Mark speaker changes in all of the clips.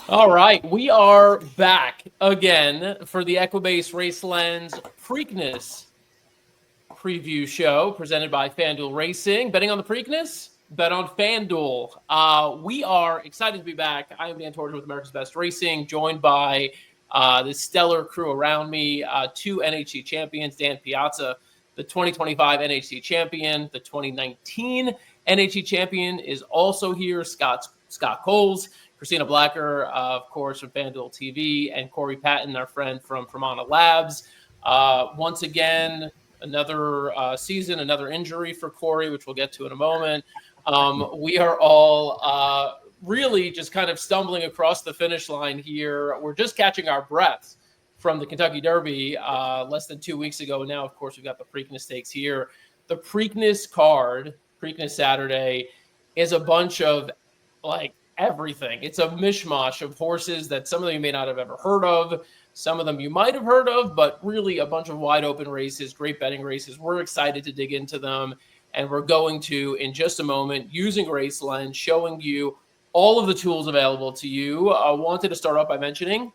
Speaker 1: All right, we are back again for the Equibase Raceland's Preakness preview show presented by FanDuel Racing. Betting on the Preakness? Bet on FanDuel. We are excited to be back. I am Dan Tordjman with America's Best Racing, joined by the stellar crew around me, two NHC champions, Dan Piazza, the 2025 NHC champion, the 2019 NHC champion is also here, Scott Coles, Christina Blacker, of course, from FanDuel TV, and Corey Patton, our friend from Pramana Labs. Once again, another season, another injury for Corey, which we'll get to in a moment. We are all really just kind of stumbling across the finish line here. We're just catching our breaths from the Kentucky Derby less than 2 weeks ago. Now, of course, we've got the Preakness Stakes here. The Preakness card, Preakness Saturday, is a bunch of like everything. It's a mishmash of horses that some of them you may not have ever heard of. Some of them you might have heard of, but really a bunch of wide open races, great betting races. We're excited to dig into them. And we're going to, in just a moment, using Raceland, showing you all of the tools available to you. I wanted to start off by mentioning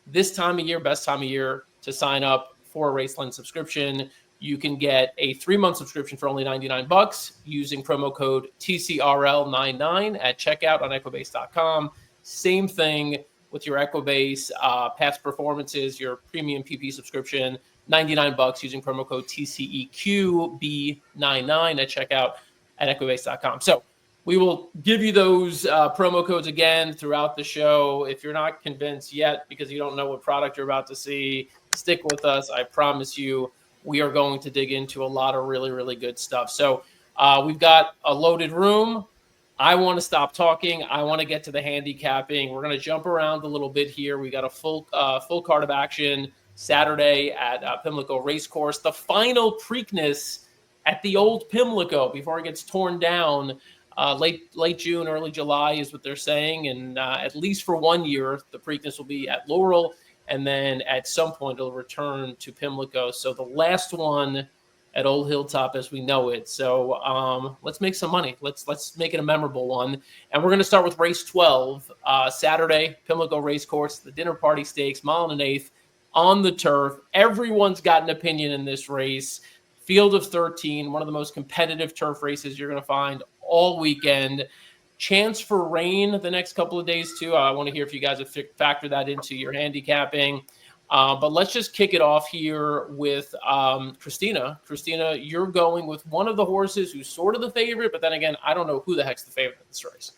Speaker 1: this time of year, best time of year to sign up for a Raceland subscription. You can get a 3-month subscription for only $99 using promo code TCRL99 at checkout on Equibase.com. Same thing with your Equibase past performances, your premium PP subscription, $99 using promo code TCEQB99 at checkout at Equibase.com. So we will give you those promo codes again throughout the show. If you're not convinced yet because you don't know what product you're about to see, stick with us. I promise you, we are going to dig into a lot of really, really good stuff. So we've got a loaded room. I want to stop talking. I want to get to the handicapping. We're going to jump around a little bit here. We got a full card of action Saturday at Pimlico Racecourse. The final Preakness at the old Pimlico before it gets torn down. Late June, early July is what they're saying. And at least for 1 year, the Preakness will be at Laurel. And then at some point, it'll return to Pimlico. So the last one at Old Hilltop as we know it. So let's make some money. Let's make it a memorable one. And we're going to start with race 12, Saturday, Pimlico Racecourse, the Dinner Party Stakes, mile and an eighth on the turf. Everyone's got an opinion in this race. Field of 13, one of the most competitive turf races you're going to find all weekend. Chance for rain the next couple of days, too. I want to hear if you guys have factored that into your handicapping. But let's just kick it off here with Christina. Christina, you're going with one of the horses who's sort of the favorite, but then again, I don't know who the heck's the favorite in this race.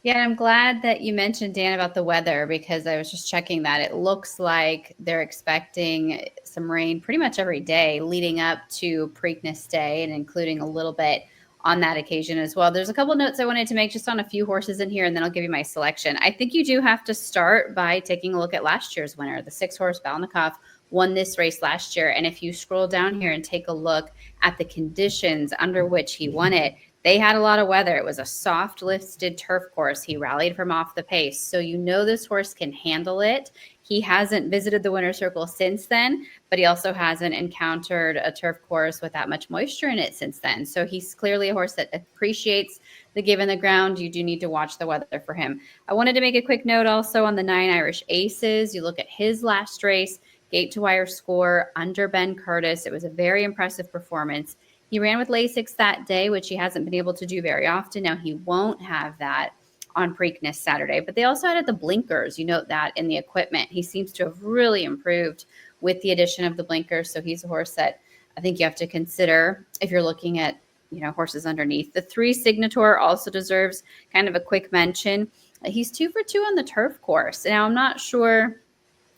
Speaker 2: Yeah, I'm glad that you mentioned, Dan, about the weather because I was just checking that. It looks like they're expecting some rain pretty much every day leading up to Preakness Day and including a little bit on that occasion as well. There's a couple of notes I wanted to make just on a few horses in here, and then I'll give you my selection. I think you do have to start by taking a look at last year's winner. The 6-horse Balnikov won this race last year, and if you scroll down here and take a look at the conditions under which he won it, they had a lot of weather. It was a soft listed turf course. He rallied from off the pace. So you know this horse can handle it. He hasn't visited the winner's circle since then, but he also hasn't encountered a turf course with that much moisture in it since then. So he's clearly a horse that appreciates the give in the ground. You do need to watch the weather for him. I wanted to make a quick note also on the 9 Irish Aces. You look at his last race, gate to wire score under Ben Curtis. It was a very impressive performance. He ran with Lasix that day, which he hasn't been able to do very often. Now he won't have that on Preakness Saturday, but they also added the blinkers. You note that in the equipment. He seems to have really improved with the addition of the blinkers. So he's a horse that I think you have to consider if you're looking at, horses underneath. The 3 Signator also deserves kind of a quick mention. He's 2 for 2 on the turf course. Now I'm not sure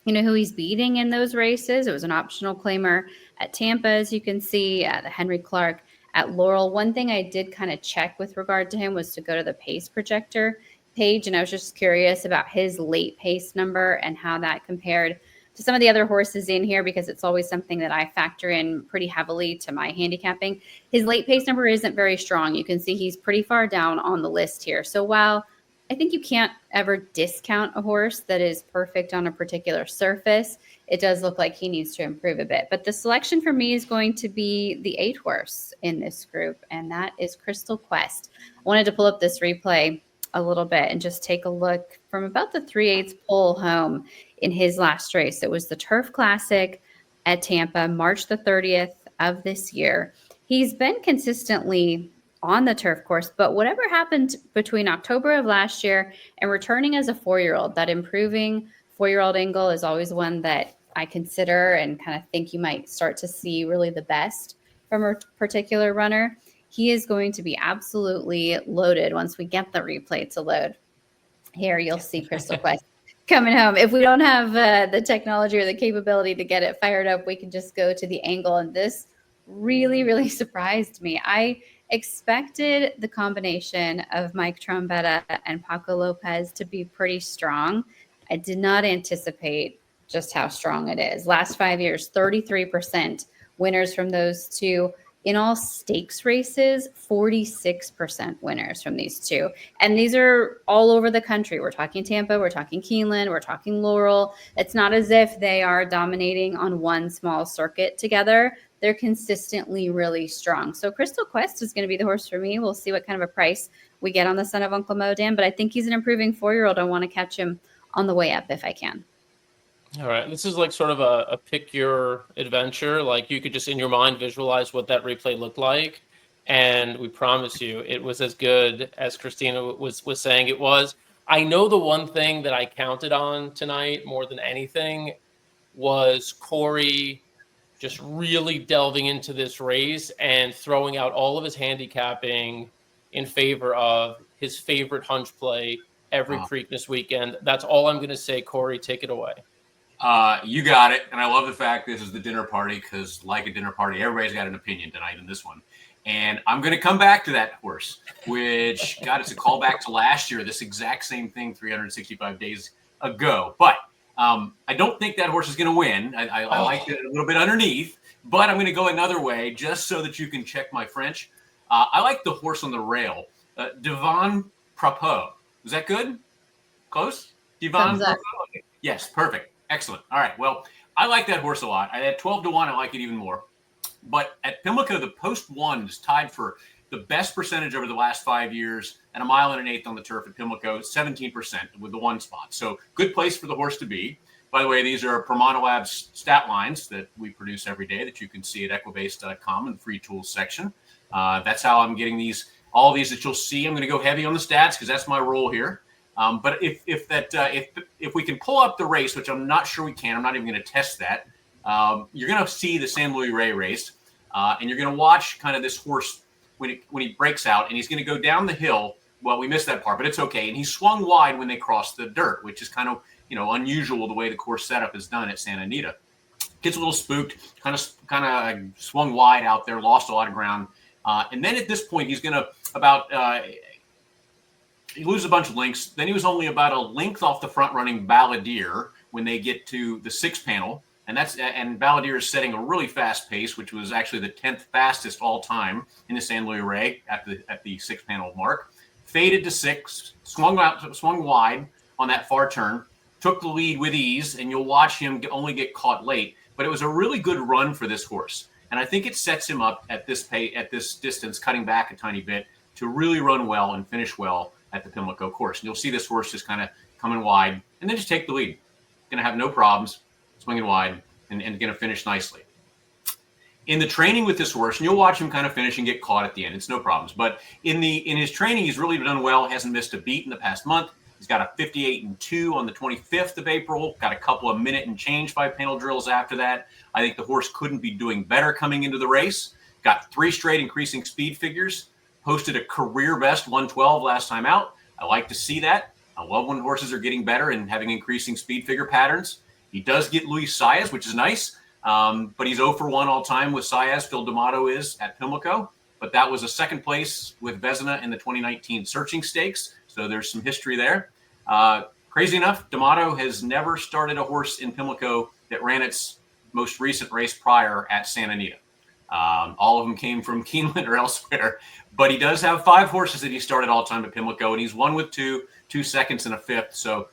Speaker 2: who he's beating in those races. It was an optional claimer at Tampa, as you can see, the Henry Clark at Laurel. One thing I did kind of check with regard to him was to go to the pace projector page, and I was just curious about his late pace number and how that compared to some of the other horses in here, because it's always something that I factor in pretty heavily to my handicapping. His late pace number isn't very strong. You can see he's pretty far down on the list here. So while I think you can't ever discount a horse that is perfect on a particular surface, it does look like he needs to improve a bit. But the selection for me is going to be the 8 horse in this group, and that is Crystal Quest. I wanted to pull up this replay a little bit and just take a look from about the 3/8 pole home in his last race. It was the Turf Classic at Tampa, March the 30th of this year. He's been consistently on the turf course, but whatever happened between October of last year and returning as a 4-year-old, that improving 4-year-old angle is always one that I consider and kind of think you might start to see really the best from a particular runner. He is going to be absolutely loaded once we get the replay to load. Here, you'll see Crystal Quest coming home. If we don't have the technology or the capability to get it fired up, we can just go to the angle. And this really, really surprised me. I expected the combination of Mike Trombetta and Paco Lopez to be pretty strong. I did not anticipate just how strong it is. Last 5 years, 33% winners from those two. In all stakes races, 46% winners from these two. And these are all over the country. We're talking Tampa, we're talking Keeneland, we're talking Laurel. It's not as if they are dominating on one small circuit together. They're consistently really strong. So Crystal Quest is going to be the horse for me. We'll see what kind of a price we get on the Son of Uncle Mo, Dan, but I think he's an improving 4-year-old. I want to catch him on the way up if I can.
Speaker 1: All right. This is like sort of a pick your adventure. Like you could just in your mind visualize what that replay looked like. And we promise you it was as good as Christina was saying it was. I know the one thing that I counted on tonight more than anything was Corey just really delving into this race and throwing out all of his handicapping in favor of his favorite hunch play every Preakness weekend. That's all I'm going to say. Corey, take it away.
Speaker 3: You got it. And I love the fact this is the dinner party because, like a dinner party, everybody's got an opinion tonight in this one. And I'm going to come back to that horse, which, God, it's a callback to last year, this exact same thing 365 days ago. But I don't think that horse is going to win. I like it a little bit underneath, but I'm going to go another way just so that you can check my French. I like the horse on the rail, Devon Propos. Was that good? Close? Devon Propos? Okay. Yes, perfect. Excellent. All right. Well, I like that horse a lot. I had 12-1. I like it even more. But at Pimlico, the post one is tied for the best percentage over the last 5 years at 1 1/8 on the turf at Pimlico, 17% with the one spot. So good place for the horse to be. By the way, these are Pramana Labs stat lines that we produce every day that you can see at Equibase.com in the free tools section. That's how I'm getting these, all these that you'll see. I'm going to go heavy on the stats because that's my role here. But if we can pull up the race, which I'm not sure we can, I'm not even going to test that. You're going to see the San Luis Rey race, and you're going to watch kind of this horse when he breaks out, and he's going to go down the hill. Well, we missed that part, but it's okay. And he swung wide when they crossed the dirt, which is kind of unusual the way the course setup is done at Santa Anita. Gets a little spooked, kind of swung wide out there, lost a lot of ground, and then at this point he's going to he loses a bunch of lengths. Then he was only about a length off the front running Balladeer when they get to the 6th panel. And Balladeer is setting a really fast pace, which was actually the 10th fastest all time in the San Luis Rey at the 6th panel mark. Faded to 6, swung wide on that far turn, took the lead with ease, and you'll watch him only get caught late. But it was a really good run for this horse. And I think it sets him up at this distance, cutting back a tiny bit, to really run well and finish well at the Pimlico course. And you'll see this horse just kind of coming wide and then just take the lead. Going to have no problems swinging wide and going to finish nicely. In the training with this horse, and you'll watch him kind of finish and get caught at the end. It's no problems. But in his training, he's really done well. Hasn't missed a beat in the past month. He's got a 58-2 on the 25th of April. Got a couple of minute and change 5-panel drills after that. I think the horse couldn't be doing better coming into the race. Got 3 straight increasing speed figures. Posted a career best 112 last time out. I like to see that. I love when horses are getting better and having increasing speed figure patterns. He does get Luis Saez, which is nice, but he's 0 for 1 all time with Saez. Phil D'Amato is at Pimlico, but that was a 2nd place with Vezina in the 2019 Searching Stakes, so there's some history there. Crazy enough, D'Amato has never started a horse in Pimlico that ran its most recent race prior at Santa Anita. All of them came from Keeneland or elsewhere, but he does have 5 horses that he started all time at Pimlico, and he's won with 2 seconds and a 5th. So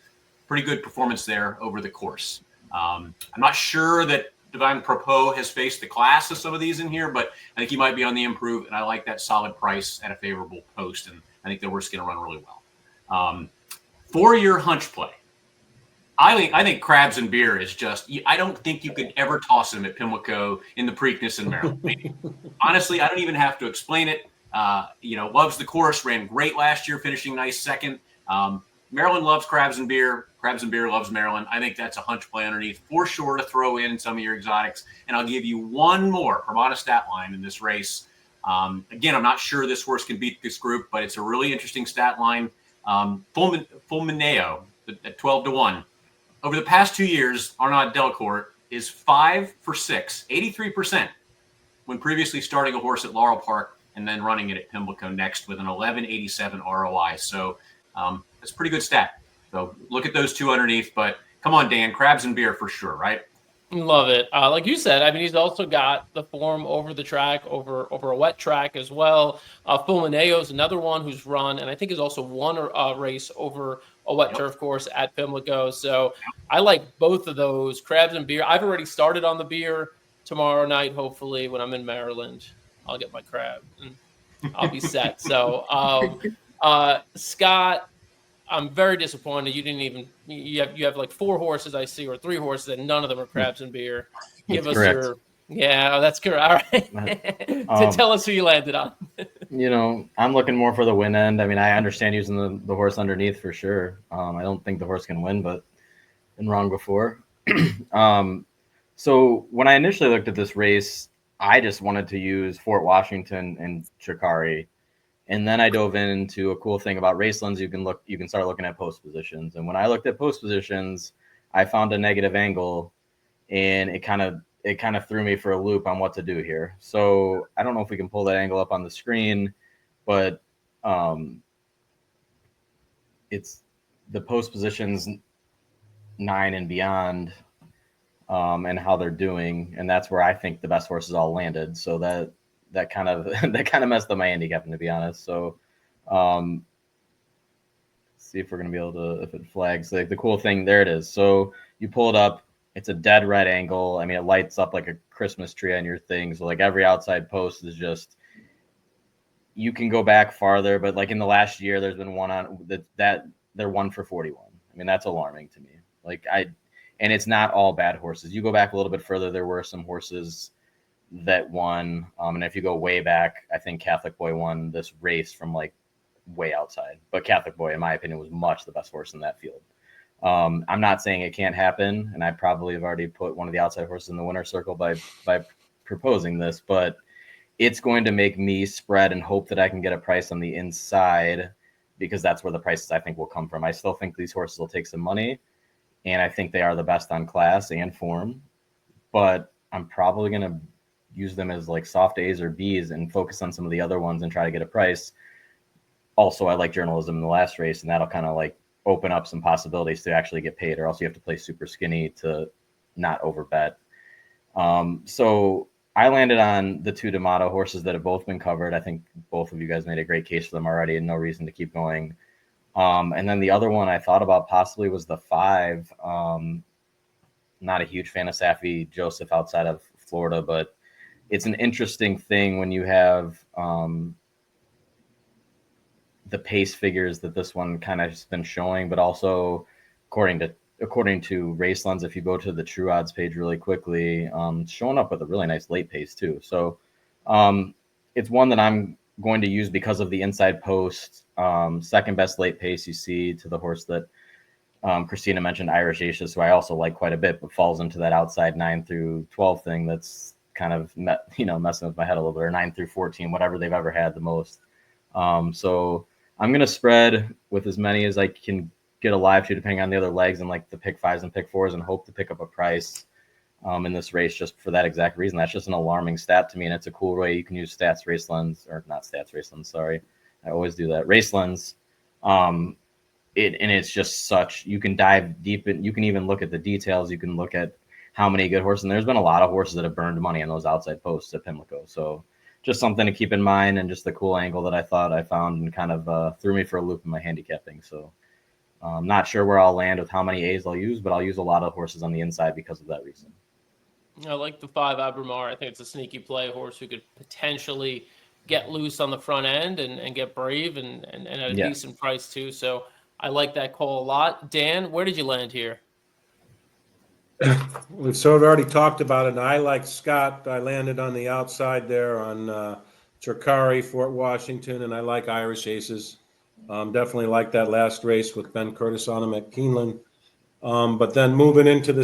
Speaker 3: pretty good performance there over the course. I'm not sure that Devon Propos has faced the class of some of these in here, but I think he might be on the improve, and I like that solid price at a favorable post, and I think the horse is going to run really well. For your hunch play, I think Crabs and Beer is just, I don't think you could ever toss him at Pimlico in the Preakness in Maryland. Honestly, I don't even have to explain it. Loves the course, ran great last year, finishing nice second. Maryland loves Crabs and Beer. Crabs and Beer loves Maryland. I think that's a hunch play underneath for sure to throw in some of your exotics. And I'll give you one more Pramana stat line in this race. Again, I'm not sure this horse can beat this group, but it's a really interesting stat line. Fulmineo at 12-1. Over the past 2 years, Arnaud Delcourt is 5 for 6, 83%, when previously starting a horse at Laurel Park and then running it at Pimlico next with an 11.87 ROI. So that's a pretty good stat. So look at those two underneath. But come on, Dan, Crabs and Beer for sure, right?
Speaker 1: Love it. Like you said, I mean, he's also got the form over the track, over a wet track as well. Fulmineo is another one who's run, and I think has also won a race over a wet turf course at Pimlico. So I like both of those, Crabs and Beer. I've already started on the Beer. Tomorrow night, hopefully, when I'm in Maryland, I'll get my crab and I'll be set. So, Scott, I'm very disappointed. You didn't even you have like 4 horses I see, or 3 horses, and none of them are Crabs and Beer. Give us correct. That's correct. All right. Tell us who you landed on.
Speaker 4: I'm looking more for the win end. I mean, I understand using the horse underneath for sure. I don't think the horse can win, but been wrong before. So when I initially looked at this race, I just wanted to use Fort Washington and Chikari. And then I dove into a cool thing about Racelands. You can start looking at post positions. And when I looked at post positions, I found a negative angle, and it kind of threw me for a loop on what to do here. So I don't know if we can pull that angle up on the screen, but it's the post positions 9 and beyond, and how they're doing, and that's where I think the best horses all landed. So that kind of messed up my handicapping, to be honest. So see if we're gonna be able to, if it flags. Like the cool thing, there it is. So you pull it up, it's a dead red angle. I mean, it lights up like a Christmas tree on your thing. So like every outside post is just, you can go back farther, but like in the last year, there's been one on that they're 1 for 41. I mean, that's alarming to me. And it's not all bad horses. You go back a little bit further, there were some horses that won. And if you go way back, I think Catholic Boy won this race from like way outside. But Catholic Boy, in my opinion, was much the best horse in that field. I'm not saying it can't happen, and I probably have already put one of the outside horses in the winner's circle by proposing this, but it's going to make me spread and hope that I can get a price on the inside, because that's where the prices I think will come from. I still think these horses will take some money, and I think they are the best on class and form, but I'm probably going to use them as like soft A's or B's and focus on some of the other ones and try to get a price. Also, I like journalism in the last race, and that'll kind of like open up some possibilities to actually get paid, or else you have to play super skinny to not overbet. So I landed on the 2 D'Amato horses that have both been covered. I think both of you guys made a great case for them already, and no reason to keep going. And then the other one I thought about possibly was the 5. Not a huge fan of Safi Joseph outside of Florida, but it's an interesting thing when you have the pace figures that this one kind of has been showing, but also according to Racelands, if you go to the True Odds page really quickly, showing up with a really nice late pace too. So it's one that I'm going to use because of the inside post. Second best late pace you see to the horse that Christina mentioned, Irish Aces, who I also like quite a bit, but falls into that outside 9 through 12 thing that's kind of messing with my head a little bit, or 9 through 14, whatever they've ever had the most. So I'm going to spread with as many as I can get alive to, depending on the other legs, and like the pick 5s and pick 4s, and hope to pick up a price in this race just for that exact reason. That's just an alarming stat to me, and it's a cool way you can use Racelands. Sorry, I always do that. Racelands. It's just such, you can dive deep in, you can even look at the details, you can look at how many good horses, and there's been a lot of horses that have burned money on those outside posts at Pimlico. So just something to keep in mind, and just the cool angle that I thought I found, and kind of threw me for a loop in my handicapping. So I'm not sure where I'll land with how many A's I'll use, but I'll use a lot of horses on the inside because of that reason.
Speaker 1: I like the 5 Abramar. I think it's a sneaky play horse who could potentially get loose on the front end and get brave and at a decent price too. So I like that call a lot. Dan, where did you land here?
Speaker 5: We've sort of already talked about it, and I like Scott. I landed on the outside there on Chircari, Fort Washington, and I like Irish Aces. Definitely like that last race with Ben Curtis on him at Keeneland. But then moving into the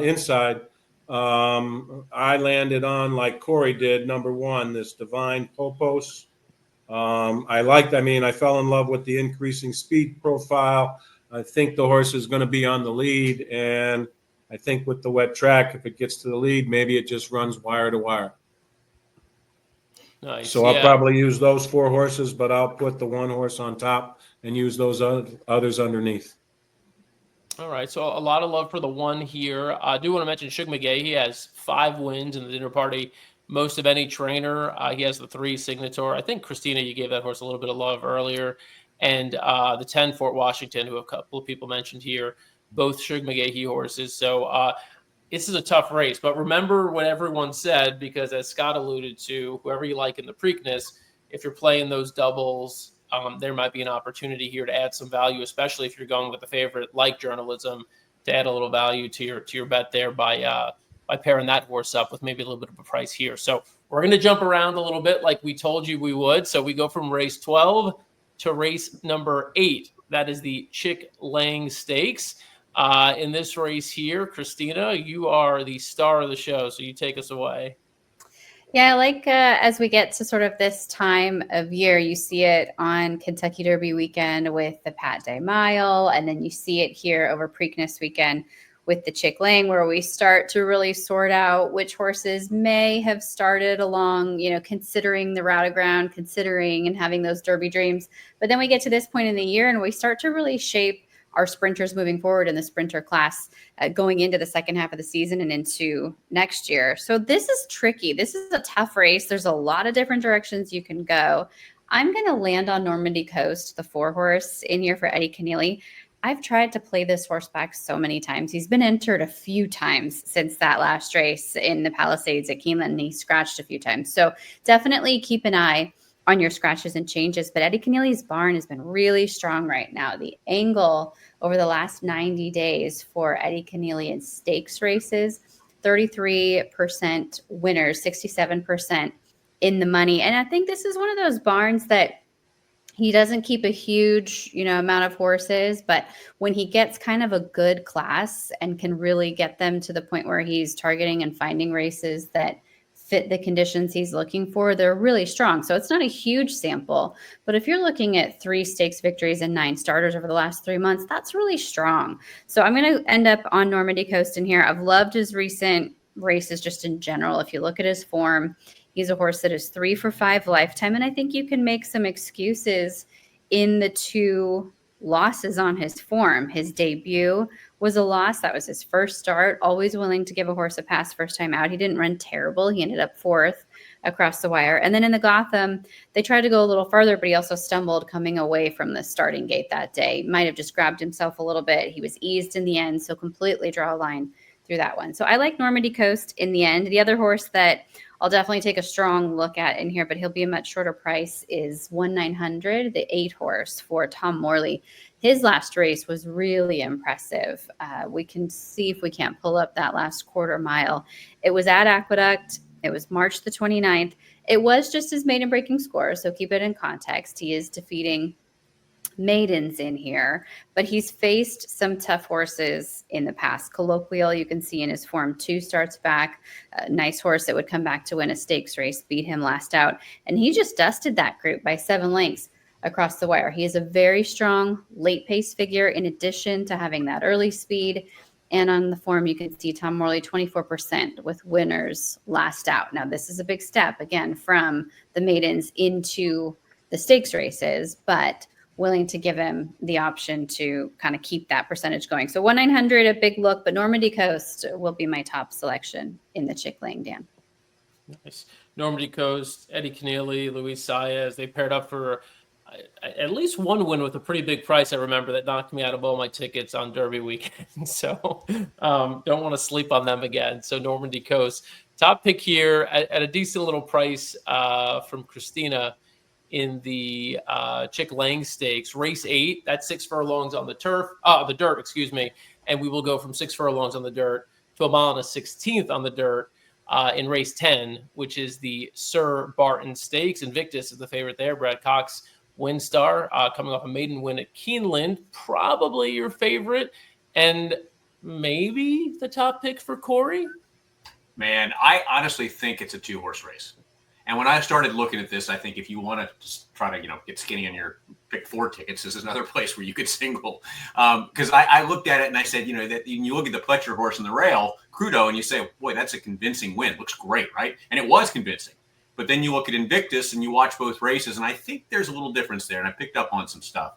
Speaker 5: inside, I landed on, like Corey did, number 1, this Divine Popos. I fell in love with the increasing speed profile. I think the horse is going to be on the lead, and I think with the wet track, if it gets to the lead, maybe it just runs wire to wire.
Speaker 1: Nice.
Speaker 5: So I'll probably use those 4 horses, but I'll put the 1 horse on top and use those others underneath.
Speaker 1: All right, so a lot of love for the 1 here. I do want to mention Shug McGay. He has 5 wins in the dinner party, most of any trainer. He has the 3 Signator. I think, Christina, you gave that horse a little bit of love earlier. And the 10 Fort Washington, who a couple of people mentioned here, both Shug McGahee horses. So this is a tough race. But remember what everyone said, because as Scott alluded to, whoever you like in the Preakness, if you're playing those doubles, there might be an opportunity here to add some value, especially if you're going with a favorite like Journalism, to add a little value to your bet there by pairing that horse up with maybe a little bit of a price here. So we're going to jump around a little bit like we told you we would. So we go from race 12 to race number 8. That is the Chick Lang Stakes. In this race here, Christina, you are the star of the show, so you take us away.
Speaker 2: Yeah, I like as we get to sort of this time of year, you see it on Kentucky Derby weekend with the Pat Day Mile, and then you see it here over Preakness weekend with the Chick Lang, where we start to really sort out which horses may have started along, considering the route of ground, considering and having those Derby dreams. But then we get to this point in the year and we start to really shape our sprinters moving forward in the sprinter class going into the second half of the season and into next year. So this is tricky. This is a tough race. There's a lot of different directions you can go. I'm going to land on Normandy Coast, the 4 horse in here for Eddie Keneally. I've tried to play this horse back so many times. He's been entered a few times since that last race in the Palisades at Keeneland, and he scratched a few times. So definitely keep an eye on your scratches and changes. But Eddie Keneally's barn has been really strong right now. The angle over the last 90 days for Eddie Keneally in stakes races, 33% winners, 67% in the money. And I think this is one of those barns that he doesn't keep a huge, amount of horses, but when he gets kind of a good class and can really get them to the point where he's targeting and finding races that fit the conditions he's looking for, they're really strong. So it's not a huge sample, but if you're looking at 3 stakes victories and 9 starters over the last 3 months, that's really strong. So I'm going to end up on Normandy Coast in here. I've loved his recent races just in general. If you look at his form, he's a horse that is 3 for 5 lifetime. And I think you can make some excuses in the 2 losses on his form. His debut was a loss. That was his first start. Always willing to give a horse a pass first time out. He didn't run terrible. He ended up 4th across the wire. And then in the Gotham, they tried to go a little farther, but he also stumbled coming away from the starting gate that day. Might have just grabbed himself a little bit. He was eased in the end, so completely draw a line through that one. So I like Normandy Coast in the end. The other horse that I'll definitely take a strong look at in here, but he'll be a much shorter price, is 1-900, the 8 horse for Tom Morley. His last race was really impressive. We can see if we can't pull up that last quarter mile. It was at Aqueduct. It was March the 29th. It was just his maiden breaking score, so keep it in context. He is defeating maidens in here, but he's faced some tough horses in the past. Colloquial, you can see in his form, 2 starts back. A nice horse that would come back to win a stakes race, beat him last out. And he just dusted that group by 7 lengths across the wire. He is a very strong late pace figure in addition to having that early speed. And on the form, you can see Tom Morley 24% with winners last out. Now, this is a big step, again, from the maidens into the stakes races, but willing to give him the option to kind of keep that percentage going. So 1-900, a big look, but Normandy Coast will be my top selection in the Chick Lang, Dan.
Speaker 1: Nice. Normandy Coast, Eddie Keneally, Luis Saez, they paired up for at least one win with a pretty big price. I remember that knocked me out of all my tickets on Derby weekend. So don't want to sleep on them again. So Normandy Coast, top pick here at a decent little price from Christina. in the Chick Lang Stakes. Race 8, that's 6 furlongs on the dirt, excuse me. And we will go from 6 furlongs on the dirt to a mile and a 16th on the dirt in race 10, which is the Sir Barton Stakes. Invictus is the favorite there. Brad Cox, Windstar, coming off a maiden win at Keeneland, probably your favorite, and maybe the top pick for Corey.
Speaker 3: Man, I honestly think it's a 2-horse race. And when I started looking at this, I think if you want to just try to, get skinny on your pick 4 tickets, this is another place where you could single. Because I looked at it and I said, that you look at the Pletcher horse in the rail, Crudo, and you say, boy, that's a convincing win. Looks great, right? And it was convincing. But then you look at Invictus and you watch both races, and I think there's a little difference there. And I picked up on some stuff.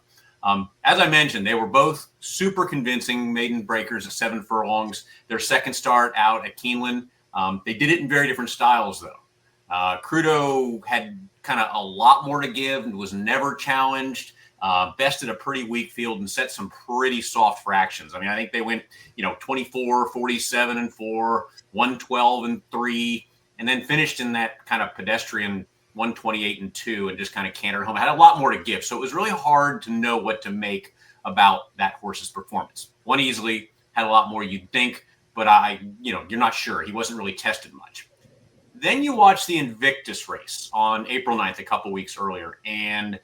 Speaker 3: As I mentioned, they were both super convincing maiden breakers at 7 furlongs. Their second start out at Keeneland. They did it in very different styles, though. Crudo had kind of a lot more to give and was never challenged, bested a pretty weak field and set some pretty soft fractions. I mean, I think they went, 24, 47 and 4, 112 and 3, and then finished in that kind of pedestrian 128 and 2 and just kind of cantered home. Had a lot more to give. So it was really hard to know what to make about that horse's performance. Won easily, had a lot more you'd think, but you're not sure. He wasn't really tested much. Then you watch the Invictus race on April 9th, a couple weeks earlier. And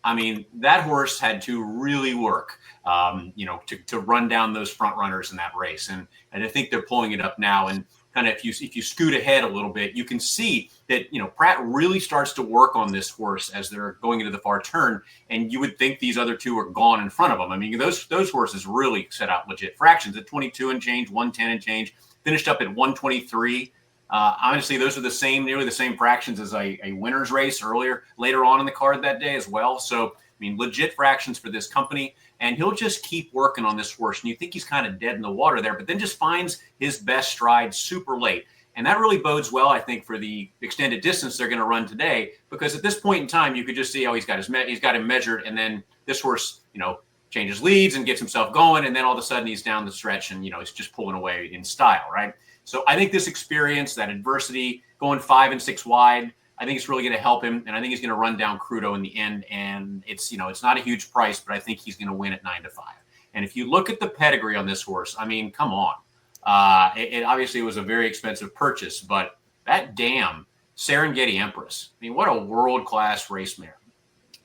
Speaker 3: I mean, that horse had to really work, to run down those front runners in that race. And I think they're pulling it up now. And kind of if you scoot ahead a little bit, you can see that, Pratt really starts to work on this horse as they're going into the far turn. And you would think these other two are gone in front of them. I mean, those horses really set out legit fractions at 22 and change, 110 and change, finished up at 123. Honestly, those are nearly the same fractions as a winner's race later on in the card that day as well. So, I mean, legit fractions for this company, and he'll just keep working on this horse. And you think he's kind of dead in the water there, but then just finds his best stride super late. And that really bodes well, I think, for the extended distance they're going to run today, because at this point in time, you could just see how he's got him measured. And then this horse, changes leads and gets himself going. And then all of a sudden he's down the stretch and, he's just pulling away in style, right? So I think this experience, that adversity, going 5 and 6 wide, I think it's really going to help him. And I think he's going to run down Crudo in the end. And it's not a huge price, but I think he's going to win at 9-5. And if you look at the pedigree on this horse, I mean, come on. It obviously was a very expensive purchase, but that damn Serengeti Empress, I mean, what a world-class race mare.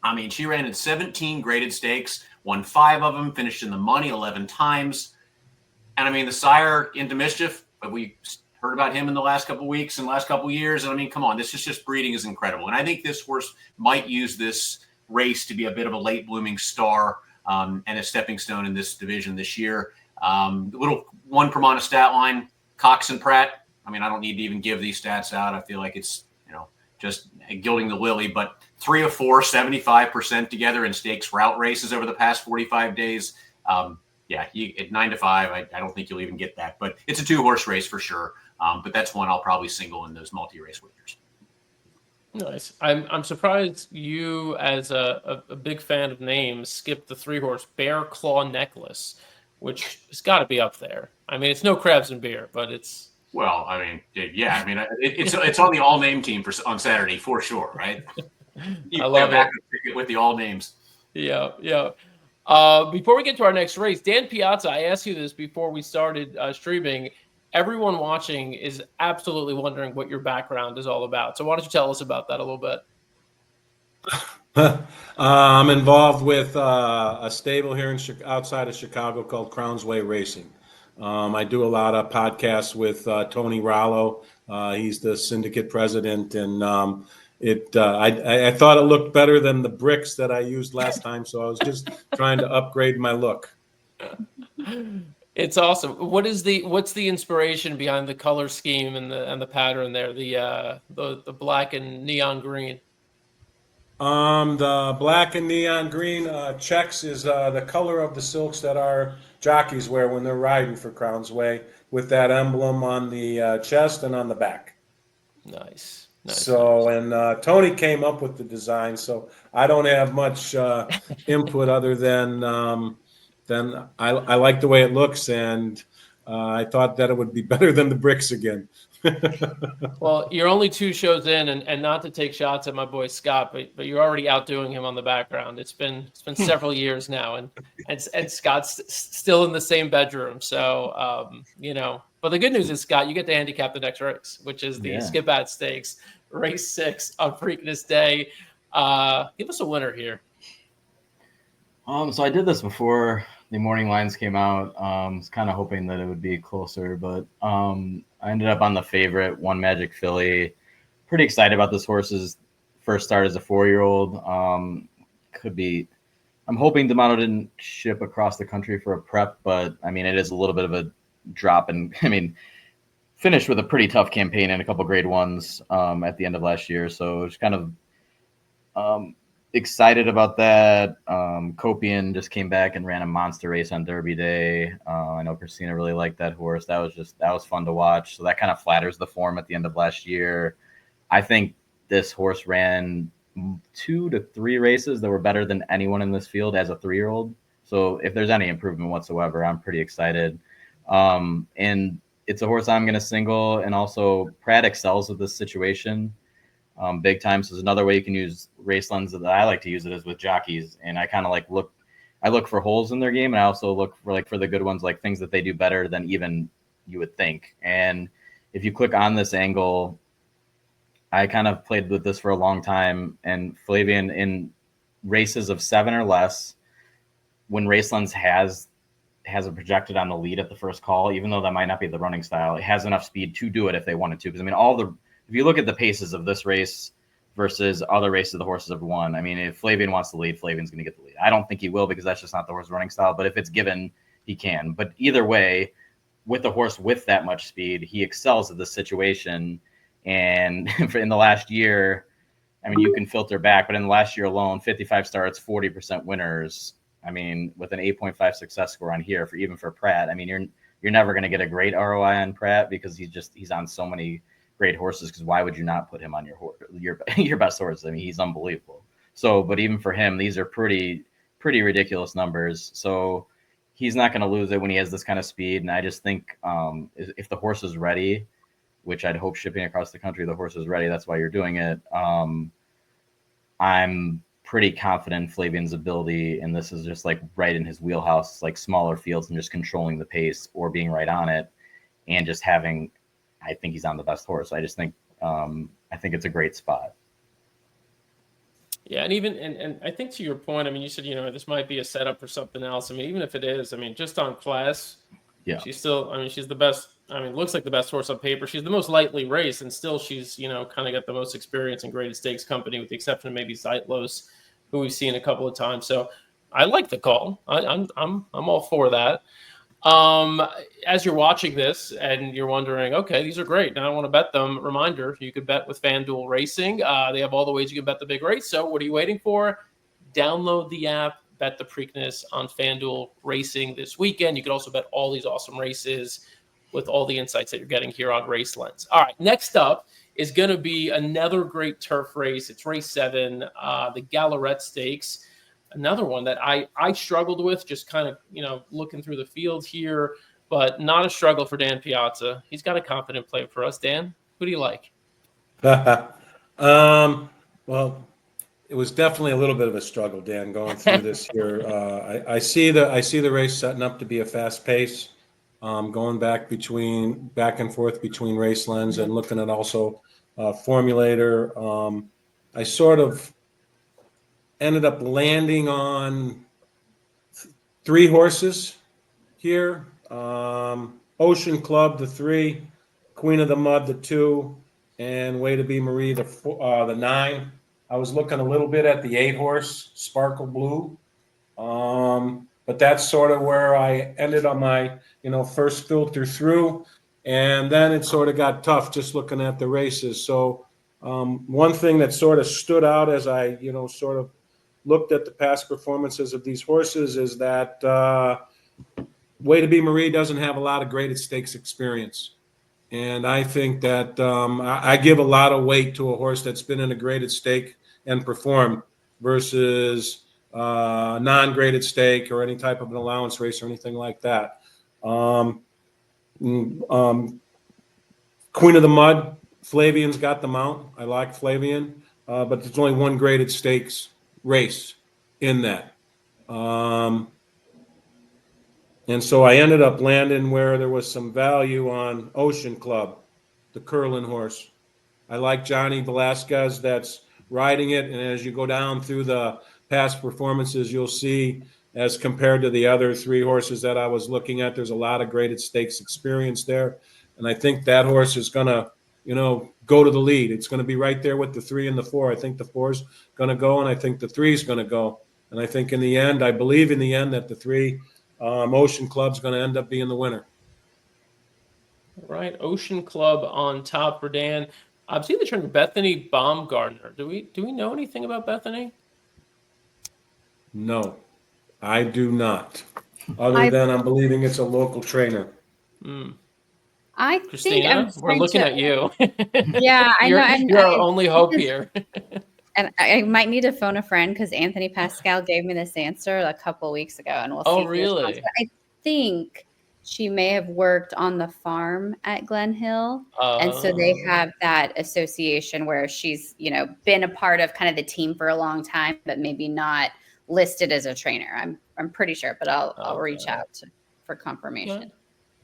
Speaker 3: I mean, she ran in 17 graded stakes, won 5 of them, finished in the money 11 times. And I mean, the sire into mischief, but we heard about him in the last couple of weeks and last couple of years. And I mean, come on, this is just breeding is incredible. And I think this horse might use this race to be a bit of a late blooming star and a stepping stone in this division this year. Little one Pramana stat line, Cox and Pratt. I mean, I don't need to even give these stats out. I feel like it's, just gilding the lily, but 3 of 4, 75% together in stakes route races over the past 45 days. At 9-5, I don't think you'll even get that, but it's a 2-horse race for sure. But that's one I'll probably single in those multi-race wagers.
Speaker 1: Nice. I'm surprised you, as a big fan of names, skipped the 3-horse Bear Claw Necklace, which has got to be up there. I mean, it's no crabs and beer, but it's.
Speaker 3: Well, I mean, yeah. I mean, it's on the all-name team on Saturday for sure, right? You
Speaker 1: I love
Speaker 3: it with the all names.
Speaker 1: Yeah. Before we get to our next race, Dan Piazza, I asked you this before we started streaming. Everyone watching is absolutely wondering what your background is all about. So why don't you tell us about that a little bit?
Speaker 5: I'm involved with a stable here outside of Chicago called Crowns Way Racing. I do a lot of podcasts with Tony Rollo. He's the syndicate president, and I thought it looked better than the bricks that I used last time, so I was just trying to upgrade my look.
Speaker 1: It's awesome. What's the inspiration behind the color scheme and the pattern there? The black and neon green.
Speaker 5: The black and neon green checks is the color of the silks that our jockeys wear when they're riding for Crowns Way, with that emblem on the chest and on the back.
Speaker 1: Nice.
Speaker 5: So, and Tony came up with the design, so I don't have much input other than I like the way it looks, and I thought that it would be better than the bricks again.
Speaker 1: Well, you're only 2 shows in, and not to take shots at my boy Scott, but you're already outdoing him on the background. It's been several years now, and Scott's still in the same bedroom. So but the good news is, Scott, you get to handicap the next race, which is the Skipat Stakes, race 6 on Preakness Day. Give us a winner here.
Speaker 4: So I did this before the morning lines came out. I was kind of hoping that it would be closer, but I ended up on the favorite, One Magic Filly. Pretty excited about this horse's first start as a 4-year-old. Could be. I'm hoping D'Amato didn't ship across the country for a prep, but I mean, it is a little bit of a drop. And I mean, finished with a pretty tough campaign and a couple grade ones at the end of last year. So it's kind of excited about that. Copian just came back and ran a monster race on Derby Day. I know Christina really liked that horse. That was fun to watch. So that kind of flatters the form at the end of last year. I think this horse ran 2 to 3 races that were better than anyone in this field as a 3-year-old. So if there's any improvement whatsoever, I'm pretty excited. And it's a horse I'm going to single. And also Pratt excels with this situation. Big time. So there's another way you can use race lens that I like to use it is with jockeys. And I kind of look for holes in their game. And I also look for the good ones, like things that they do better than even you would think. And if you click on this angle, I kind of played with this for a long time. And Flavien, in races of 7 or less, when race lens has it projected on the lead at the first call, even though that might not be the running style, it has enough speed to do it if they wanted to. Because I mean, if you look at the paces of this race versus other races the horses have won, I mean, if Flavien wants the lead, Flavien's going to get the lead. I don't think he will because that's just not the horse running style. But if it's given, he can. But either way, with the horse with that much speed, he excels at this situation. And in the last year, I mean, you can filter back, but in the last year alone, 55 starts, 40% winners. I mean, with an 8.5 success score on here for Pratt, I mean, you're never going to get a great ROI on Pratt because he's on so many great horses. Because why would you not put him on your best horse? I mean, he's unbelievable. So, but even for him, these are pretty ridiculous numbers. So he's not going to lose it when he has this kind of speed. And I just think if the horse is ready, which I'd hope shipping across the country, the horse is ready. That's why you're doing it. I'm pretty confident in Flavien's ability, and this is just like right in his wheelhouse, like smaller fields and just controlling the pace or being right on it and just having, I think he's on the best horse. I just think, I think it's a great spot.
Speaker 1: Yeah. And I think to your point, I mean, you said, this might be a setup for something else. I mean, even if it is, I mean, just on class,
Speaker 4: yeah,
Speaker 1: she's the best. I mean, looks like the best horse on paper. She's the most lightly raced, and still she's, kind of got the most experience in graded stakes company, with the exception of maybe Zeitlos, who we've seen a couple of times. So I like the call. I'm all for that. As you're watching this and you're wondering, okay, these are great, now I want to bet them. Reminder, you could bet with FanDuel Racing. They have all the ways you can bet the big race. So what are you waiting for? Download the app, bet the Preakness on FanDuel Racing this weekend. You could also bet all these awesome races with all the insights that you're getting here on Race Lens. All right, next up is going to be another great turf race. It's race 7, the Gallorette Stakes. Another one that I struggled with, just kind of, looking through the field here, but not a struggle for Dan Piazza. He's got a confident play for us. Dan, who do you like?
Speaker 5: Well, it was definitely a little bit of a struggle, Dan, going through this here. I see the race setting up to be a fast pace. Going back and forth between Race Lens and looking at also Formulator. I sort of ended up landing on 3 horses here. Ocean Club, the 3, Queen of the Mud, the 2, and Way to Be Marie, the 9. I was looking a little bit at the 8 horse, Sparkle Blue. But that's sort of where I ended on my, first filter through. And then it sort of got tough just looking at the races. So one thing that sort of stood out as I, sort of looked at the past performances of these horses is that Way to Be Marie doesn't have a lot of graded stakes experience. And I think that I give a lot of weight to a horse that's been in a graded stake and performed versus non-graded stake or any type of an allowance race or anything like that. Queen of the Mud, Flavian's got the mount. I like Flavian, but there's only one graded stakes race in that. And so I ended up landing where there was some value on Ocean Club, the Curlin horse. I like Johnny Velasquez that's riding it. And as you go down through the past performances, you'll see, as compared to the other 3 horses that I was looking at, there's a lot of graded stakes experience there. And I think that horse is going to, go to the lead. It's going to be right there with the 3 and the 4. I think the 4's going to go, and I think the 3's going to go. And I think in the end, I believe in the end that the 3 Ocean Club's going to end up being the winner.
Speaker 1: Right, Ocean Club on top for Dan. I've seen the trainer Bethany Baumgartner. Do we know anything about Bethany?
Speaker 5: No, I do not. Other than I'm believing it's a local trainer.
Speaker 2: I
Speaker 1: Christina,
Speaker 2: think
Speaker 1: we're looking at you.
Speaker 2: Yeah, I know.
Speaker 1: You're our only hope here.
Speaker 2: And I might need to phone a friend because Anthony Pascal gave me this answer a couple weeks ago, and we'll see.
Speaker 1: Oh, really?
Speaker 2: I think she may have worked on the farm at Glen Hill, and so they have that association where she's, been a part of kind of the team for a long time, but maybe not listed as a trainer. I'm pretty sure, but I'll reach out for confirmation.
Speaker 1: Yeah.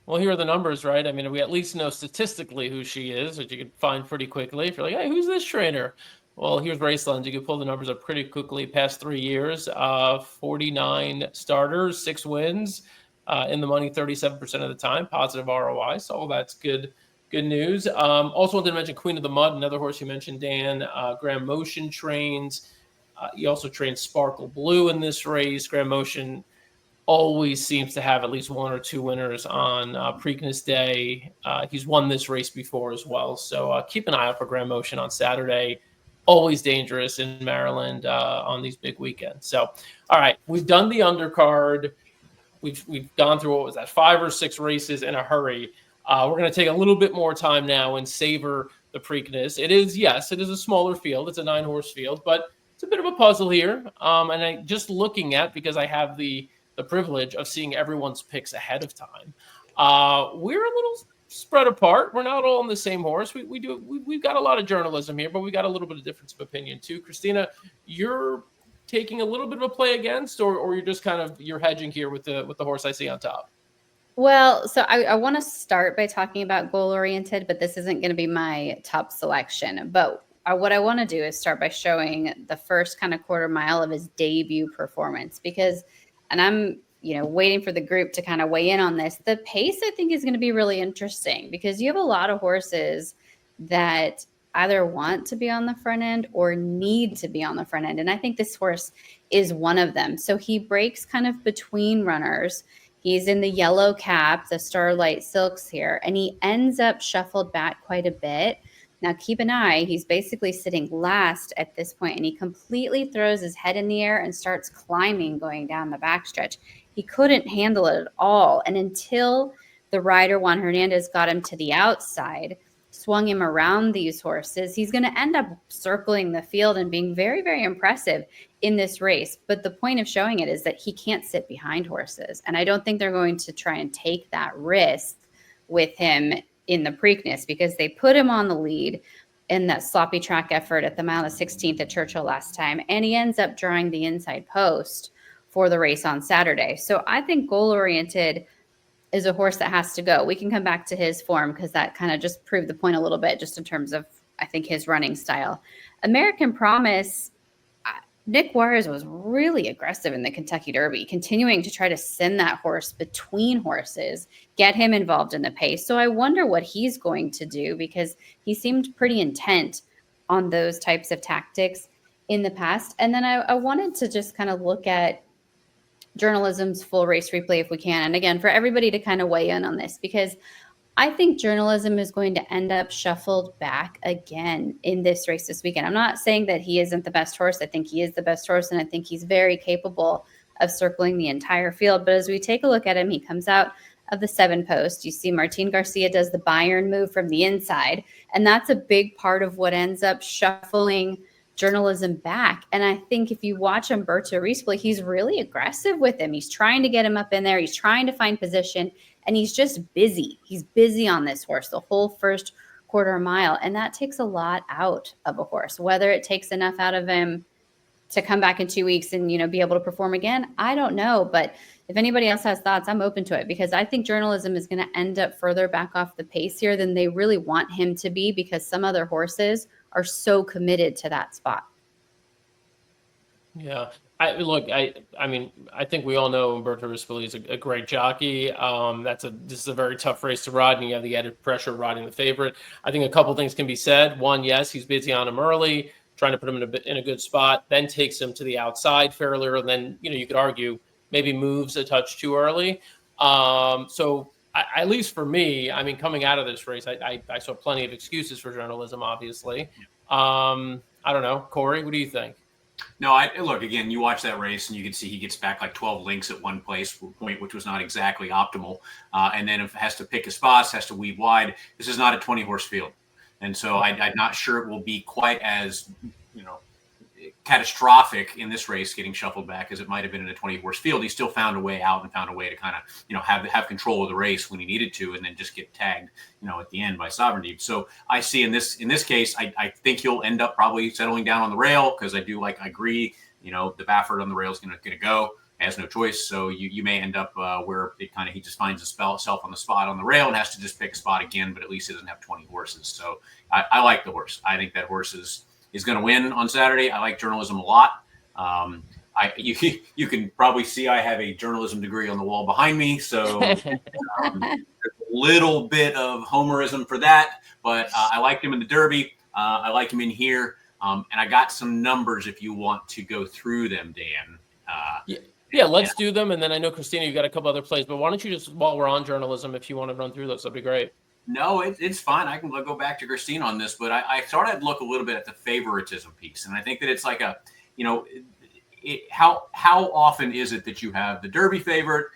Speaker 1: Well, here are the numbers, right? I mean, we at least know statistically who she is, which you can find pretty quickly. If you're like, hey, who's this trainer? Well, here's Racelands. You can pull the numbers up pretty quickly. Past 3 years, 49 starters, 6 wins, in the money 37% of the time, positive ROI. So all that's good news. Also wanted to mention Queen of the Mud, another horse you mentioned, Dan. Grand Motion trains. He also trains Sparkle Blue in this race. Grand Motion always seems to have at least 1 or 2 winners on Preakness Day. He's won this race before as well. So keep an eye out for Grand Motion on Saturday. Always dangerous in Maryland on these big weekends. So, all right, we've done the undercard. We've gone through, what was that, 5 or 6 races in a hurry. We're going to take a little bit more time now and savor the Preakness. It is a smaller field. It's a 9-horse field, but it's a bit of a puzzle here. And I just looking at, because I have the privilege of seeing everyone's picks ahead of time. We're a little spread apart. We're not all on the same horse. We've got a lot of journalism here, but we got a little bit of difference of opinion too. Christina, you're taking a little bit of a play against, or you're just you're hedging here with the horse I see on top.
Speaker 2: Well, so I want to start by talking about goal oriented, but this isn't going to be my top selection. But what I want to do is start by showing the first kind of quarter mile of his debut performance, because, and I'm, waiting for the group to kind of weigh in on this. The pace, I think, is going to be really interesting because you have a lot of horses that either want to be on the front end or need to be on the front end. And I think this horse is one of them. So he breaks kind of between runners. He's in the yellow cap, the Starlight Silks here, and he ends up shuffled back quite a bit. Now, keep an eye. He's basically sitting last at this point, and he completely throws his head in the air and starts climbing going down the backstretch. He couldn't handle it at all. And until the rider, Juan Hernandez, got him to the outside, swung him around these horses, he's going to end up circling the field and being very, very impressive in this race. But the point of showing it is that he can't sit behind horses. And I don't think they're going to try and take that risk with him in the Preakness, because they put him on the lead in that sloppy track effort at the mile of 16th at Churchill last time. And he ends up drawing the inside post for the race on Saturday. So I think goal oriented is a horse that has to go. We can come back to his form because that kind of just proved the point a little bit just in terms of, I think, his running style. American Promise, Nick Juarez was really aggressive in the Kentucky Derby, continuing to try to send that horse between horses, get him involved in the pace. So I wonder what he's going to do, because he seemed pretty intent on those types of tactics in the past. And then I wanted to just kind of look at journalism's full race replay if we can. And again, for everybody to kind of weigh in on this, because I think journalism is going to end up shuffled back again in this race this weekend. I'm not saying that he isn't the best horse. I think he is the best horse, and I think he's very capable of circling the entire field. But as we take a look at him, he comes out of the 7 post. You see Martin Garcia does the Bayern move from the inside, and that's a big part of what ends up shuffling journalism back. And I think if you watch Umberto Reese play, he's really aggressive with him. He's trying to get him up in there. He's trying to find position. And he's just busy. He's busy on this horse the whole first quarter mile. And that takes a lot out of a horse. Whether it takes enough out of him to come back in 2 weeks and, be able to perform again, I don't know. But if anybody else has thoughts, I'm open to it, because I think journalism is going to end up further back off the pace here than they really want him to be, because some other horses are so committed to that spot.
Speaker 1: Yeah. I mean, I think we all know Umberto Rispoli is a great jockey. This is a very tough race to ride, and you have the added pressure of riding the favorite. I think a couple things can be said. One, yes, he's busy on him early, trying to put him in a good spot, then takes him to the outside fairly early. Then, you could argue maybe moves a touch too early. So at least for me, I mean, coming out of this race, I saw plenty of excuses for journalism, obviously. I don't know. Corey, what do you think?
Speaker 3: No, look, again, you watch that race and you can see he gets back like 12 links at one point, which was not exactly optimal. And then if has to pick his spots, has to weave wide. This is not a 20-horse field. And so I'm not sure it will be quite as, catastrophic in this race getting shuffled back as it might have been in a 20-horse field. He still found a way out and found a way to kind of, have control of the race when he needed to, and then just get tagged, at the end by Sovereignty. So I see in this case, I think he'll end up probably settling down on the rail, because I agree, the Baffert on the rail is going to go. Has no choice. So you may end up where he just finds himself on the spot on the rail and has to just pick a spot again, but at least he doesn't have 20 horses. So I like the horse. I think that horse is going to win on Saturday. I like journalism a lot. You can probably see I have a journalism degree on the wall behind me. So there's a little bit of homerism for that, but I liked him in the Derby. I like him in here. And I got some numbers if you want to go through them, Dan.
Speaker 1: Yeah, let's do them. And then I know, Christina, you got a couple other plays, but why don't you just, while we're on journalism, if you want to run through those, that'd be great.
Speaker 3: No, it's fine. I can go back to Christina on this, but I started to look a little bit at the favoritism piece. And I think that it's like how often is it that you have the Derby favorite,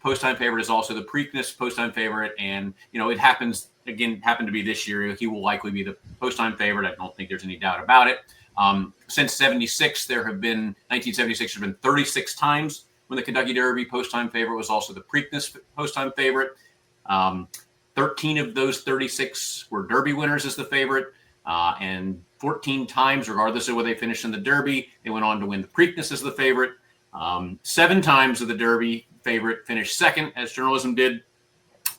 Speaker 3: post-time favorite is also the Preakness post-time favorite. And, it happened to be this year. He will likely be the post-time favorite. I don't think there's any doubt about it. Since 1976, there have been 36 times when the Kentucky Derby post-time favorite was also the Preakness post-time favorite. 13 of those 36 were Derby winners as the favorite, and 14 times, regardless of where they finished in the Derby, they went on to win the Preakness as the favorite. 7 times of the Derby favorite finished second, as journalism did,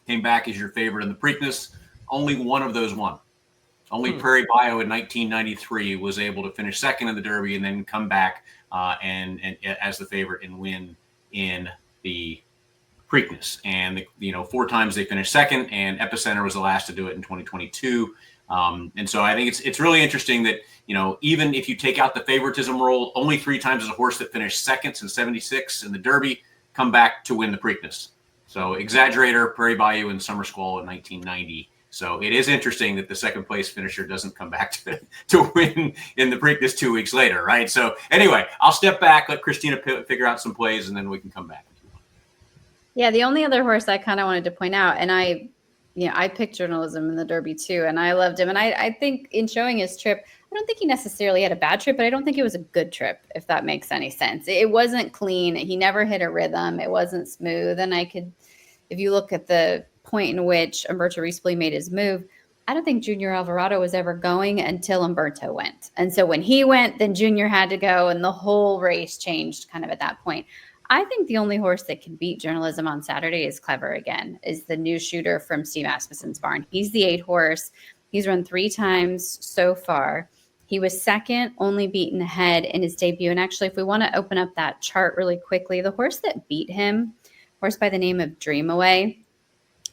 Speaker 3: came back as your favorite in the Preakness. Only one of those won. Only Prairie Bio in 1993 was able to finish second in the Derby and then come back and as the favorite and win in the Preakness. And 4 times they finished second, and Epicenter was the last to do it in 2022. And so I think it's really interesting that even if you take out the favoritism role, only 3 times as a horse that finished second since 76 in the Derby come back to win the Preakness. So Exaggerator, Prairie Bayou, and Summer Squall in 1990. So it is interesting that the second place finisher doesn't come back to win in the Preakness 2 weeks later, right? So anyway, I'll step back, let Christina figure out some plays, and then we can come back.
Speaker 2: Yeah, the only other horse I kind of wanted to point out, and I picked journalism in the Derby too, and I loved him. And I think in showing his trip, I don't think he necessarily had a bad trip, but I don't think it was a good trip, if that makes any sense. It wasn't clean. He never hit a rhythm. It wasn't smooth. And if you look at the point in which Umberto Rispoli made his move, I don't think Junior Alvarado was ever going until Umberto went. And so when he went, then Junior had to go, and the whole race changed kind of at that point. I think the only horse that can beat journalism on Saturday is Clever Again, is the new shooter from Steve Asmussen's barn. He's the 8 horse. He's run 3 times so far. He was second, only beaten ahead in his debut. And actually, if we want to open up that chart really quickly, the horse that beat him, horse by the name of Dream Away,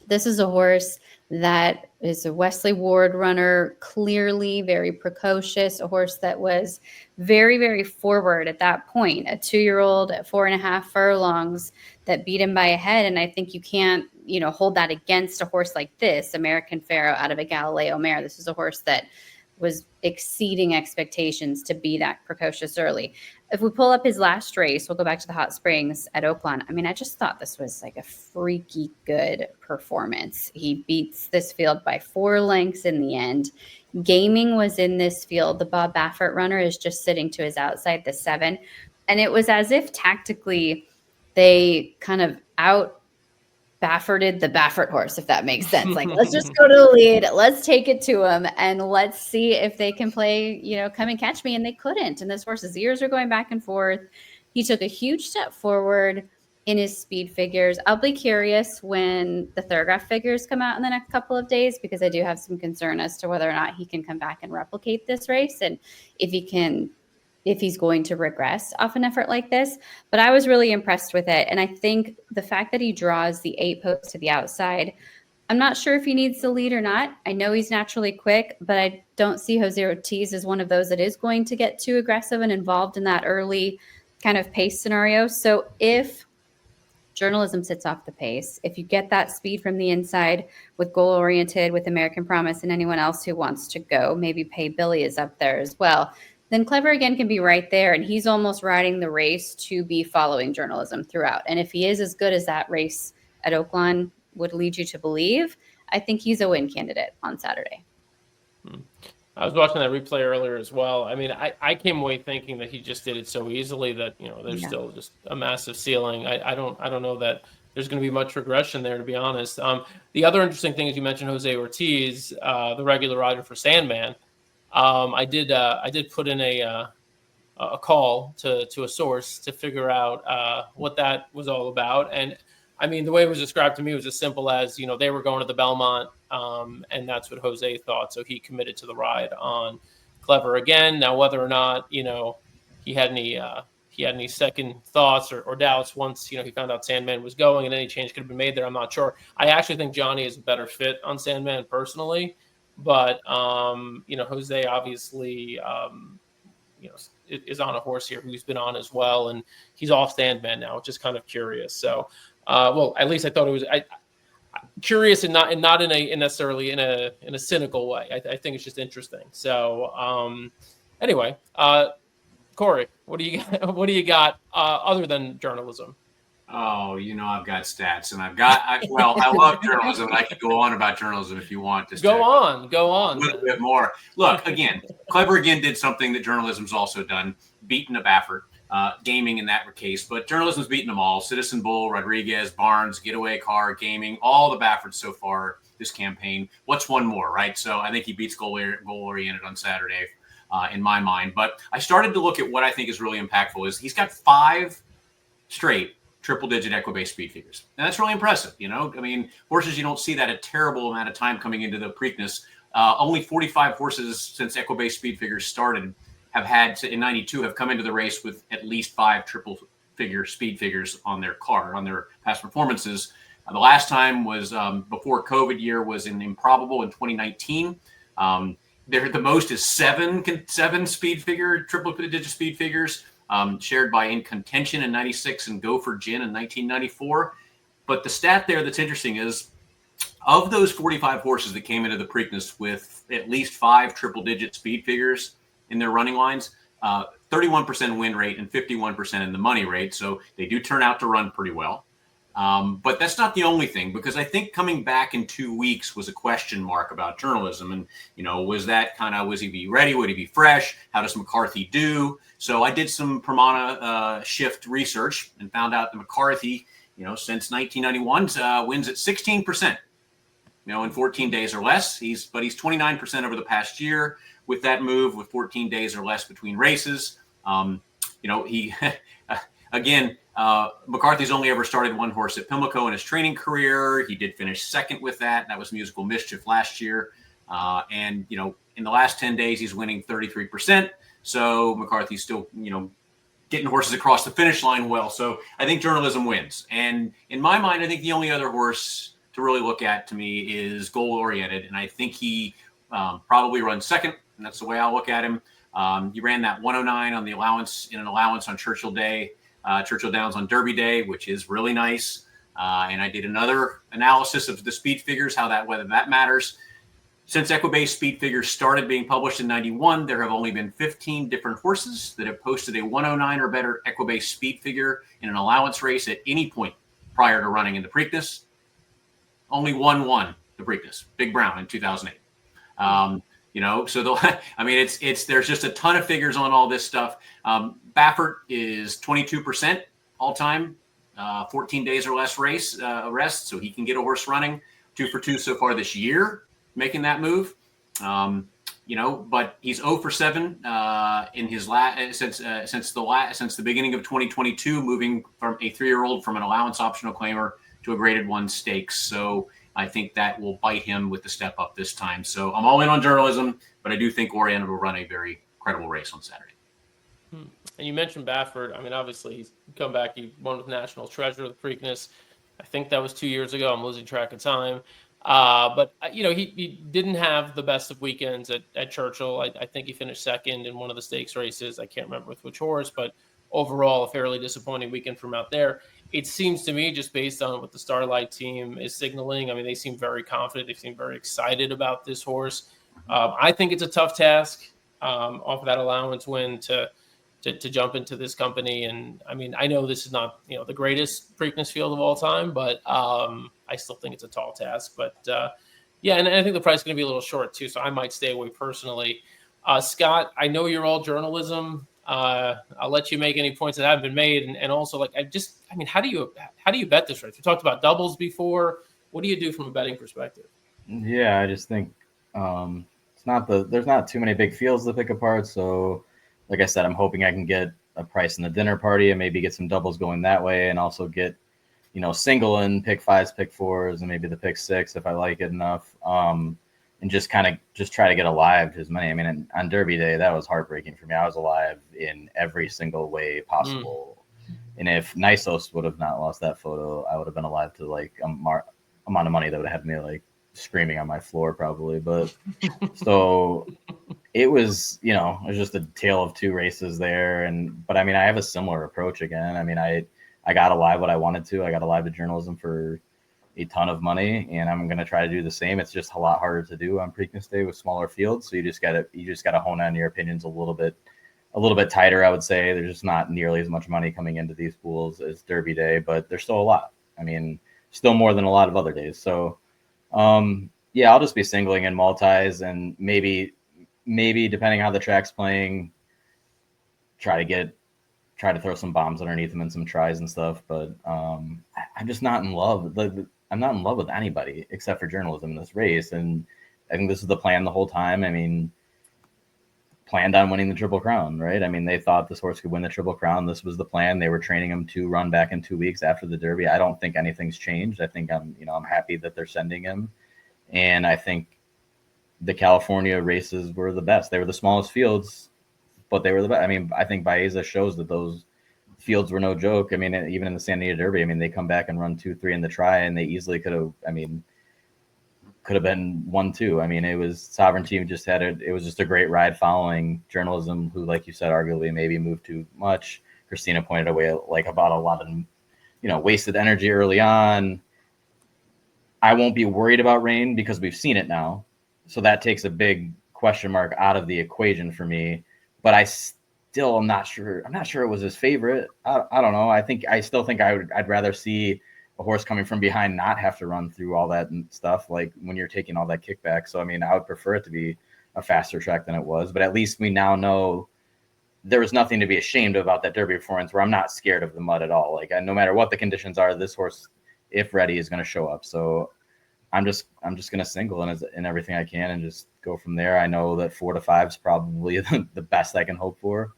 Speaker 2: this is a horse that is a Wesley Ward runner, clearly very precocious, a horse that was very, very forward at that point, a 2-year-old at 4.5 furlongs that beat him by a head. And I think you can't, hold that against a horse like this, American Pharaoh out of a Galileo mare. This is a horse that was exceeding expectations to be that precocious early. If we pull up his last race, we'll go back to the Hot Springs at Oaklawn. I mean, I just thought this was like a freaky good performance. He beats this field by 4 lengths in the end. Gaming was in this field. The Bob Baffert runner is just sitting to his outside, the 7. And it was as if tactically they kind of Bafferted the Baffert horse, if that makes sense. Like, let's just go to the lead. Let's take it to him and let's see if they can play, come and catch me. And they couldn't. And this horse's ears are going back and forth. He took a huge step forward in his speed figures. I'll be curious when the Thorograph figures come out in the next couple of days, because I do have some concern as to whether or not he can come back and replicate this race, and if he's going to regress off an effort like this. But I was really impressed with it. And I think the fact that he draws the 8 post to the outside, I'm not sure if he needs the lead or not. I know he's naturally quick, but I don't see Jose Ortiz as one of those that is going to get too aggressive and involved in that early kind of pace scenario. So if Journalism sits off the pace, if you get that speed from the inside with Goal Oriented, with American Promise, and anyone else who wants to go, maybe Pay Billy is up there as well, then Clever Again can be right there, and he's almost riding the race to be following Journalism throughout. And if he is as good as that race at Oaklawn would lead you to believe, I think he's a win candidate on Saturday.
Speaker 1: I was watching that replay earlier as well. I mean, I came away thinking that he just did it so easily that, there's still just a massive ceiling. I don't know that there's going to be much regression there, to be honest. The other interesting thing is you mentioned Jose Ortiz, the regular rider for Sandman. I did put in a call to a source to figure out what that was all about. And I mean, the way it was described to me was as simple as, they were going to the Belmont, and that's what Jose thought. So he committed to the ride on Clever Again. Now, whether or not, he had any second thoughts or doubts once, he found out Sandman was going and any change could have been made there, I'm not sure. I actually think Johnny is a better fit on Sandman personally. But, Jose obviously, is on a horse here who's been on as well. And he's off Sandman now, which is kind of curious. So, at least I thought it was curious and not necessarily in a cynical way. I think it's just interesting. So, anyway, Corey, what do you got other than Journalism?
Speaker 3: Oh, I've got stats, and I love journalism. And I could go on about journalism if you want.
Speaker 1: Go on.
Speaker 3: A little bit more. Look, again, Clever Again did something that journalism's also done, beaten a Baffert, gaming in that case. But journalism's beaten them all. Citizen Bull, Rodriguez, Barnes, Getaway Car, Gaming, all the Bafferts so far this campaign. What's one more, right? So I think he beats Goal Oriented on Saturday, in my mind. But I started to look at what I think is really impactful is he's got 5 straight triple-digit Equibase speed figures. And that's really impressive, I mean, horses, you don't see that a terrible amount of time coming into the Preakness. Only 45 horses since Equibase speed figures started in 92 have come into the race with at least 5 triple-figure speed figures on their card, on their past performances. The last time was before COVID year was in Improbable in 2019. The most is 7 triple-digit speed figures. Shared by In Contention in 96 and Go for Gin in 1994. But the stat there that's interesting is of those 45 horses that came into the Preakness with at least 5 triple-digit speed figures in their running lines, 31% win rate and 51% in the money rate. So they do turn out to run pretty well. But that's not the only thing, because I think coming back in 2 weeks was a question mark about journalism. And, was he be ready? Would he be fresh? How does McCarthy do? So I did some Pramana shift research and found out that McCarthy, since 1991, wins at 16%, in 14 days or less. He's 29% over the past year with that move with 14 days or less between races. He, again, McCarthy's only ever started one horse at Pimlico in his training career. He did finish second with that. That was Musical Mischief last year. And, in the last 10 days, he's winning 33%. So McCarthy's still, getting horses across the finish line well. So I think journalism wins. And in my mind, I think the only other horse to really look at to me is Goal Oriented. And I think he probably runs second. And that's the way I'll look at him. He ran that 109 on the allowance in an allowance on Churchill Downs on Derby Day, which is really nice. And I did another analysis of the speed figures, whether that matters. Since Equibase speed figures started being published in 91, there have only been 15 different horses that have posted a 109 or better Equibase speed figure in an allowance race at any point prior to running in the Preakness. Only one won the Preakness, Big Brown in 2008. So there's just a ton of figures on all this stuff. Baffert is 22% all time 14 days or less rest, so he can get a horse running. 2 for 2 so far this year, making that move. But he's 0 for 7 in his since the beginning of 2022, moving from a 3-year-old from an allowance optional claimer to a graded 1 stakes. So I think that will bite him with the step up this time. So I'm all in on journalism, but I do think Oriented will run a very credible race on Saturday.
Speaker 1: And you mentioned Baffert. I mean, obviously he's come back. He won with National Treasure, the Preakness. I think that was 2 years ago. I'm losing track of time. But he didn't have the best of weekends at Churchill. I think he finished second in one of the stakes races. I can't remember with which horse, but overall a fairly disappointing weekend from out there. It seems to me, just based on what the Starlight team is signaling, I mean, they seem very confident. They seem very excited about this horse. I think it's a tough task off of that allowance win to jump into this company. And I mean, I know this is not, the greatest Preakness field of all time, but I still think it's a tall task. But and I think the price is going to be a little short too, so I might stay away personally. Scott, I know you're all journalism. I'll let you make any points that haven't been made. And also, how do you bet this race? We talked about doubles before. What do you do from a betting perspective?
Speaker 4: Yeah, I just think there's not too many big fields to pick apart. So, like I said, I'm hoping I can get a price in the dinner party and maybe get some doubles going that way, and also get, single and pick 5s, pick 4s, and maybe the pick 6 if I like it enough. And just try to get alive to as many. I mean, on Derby Day, that was heartbreaking for me. I was alive in every single way possible. And if Nisos would have not lost that photo, I would have been alive to like amount of money that would have had me like screaming on my floor probably. But so it was, it was just a tale of 2 races there. But I mean, I have a similar approach again. I mean, I got alive what I wanted to. I got alive to journalism for a ton of money, and I'm going to try to do the same. It's just a lot harder to do on Preakness Day with smaller fields. So you just got to hone on your opinions a little bit tighter. I would say there's just not nearly as much money coming into these pools as Derby Day, but there's still a lot. I mean, still more than a lot of other days. So, I'll just be singling in multis, and maybe depending how the track's playing, try to throw some bombs underneath them and some tries and stuff. But I'm just not in love. I'm not in love with anybody except for journalism in this race. And I think this is the plan the whole time. I mean, planned on winning the Triple Crown, right? I mean, they thought this horse could win the Triple Crown. This was the plan. They were training him to run back in 2 weeks after the Derby. I don't think anything's changed. I think I'm happy that they're sending him. And I think the California races were the best. They were the smallest fields, but they were the best. I mean, I think Baeza shows that those fields were no joke. I mean, even in the San Diego Derby, I mean, they come back and run 2-3 in the try, and they easily could have been 1-2. I mean, it was Sovereignty it was just a great ride following journalism, who, like you said, arguably maybe moved too much. Christina pointed away about a lot of, wasted energy early on. I won't be worried about rain because we've seen it now. So that takes a big question mark out of the equation for me, but I'm not sure. I'm not sure it was his favorite. I don't know. I still think I'd rather see a horse coming from behind not have to run through all that and stuff, like when you're taking all that kickback. So, I mean, I would prefer it to be a faster track than it was, but at least we now know there was nothing to be ashamed of about that Derby performance, where I'm not scared of the mud at all. Like, no matter what the conditions are, this horse, if ready, is going to show up. So I'm just going to single in everything I can and just go from there. I know that 4 to 5 is probably the best I can hope for.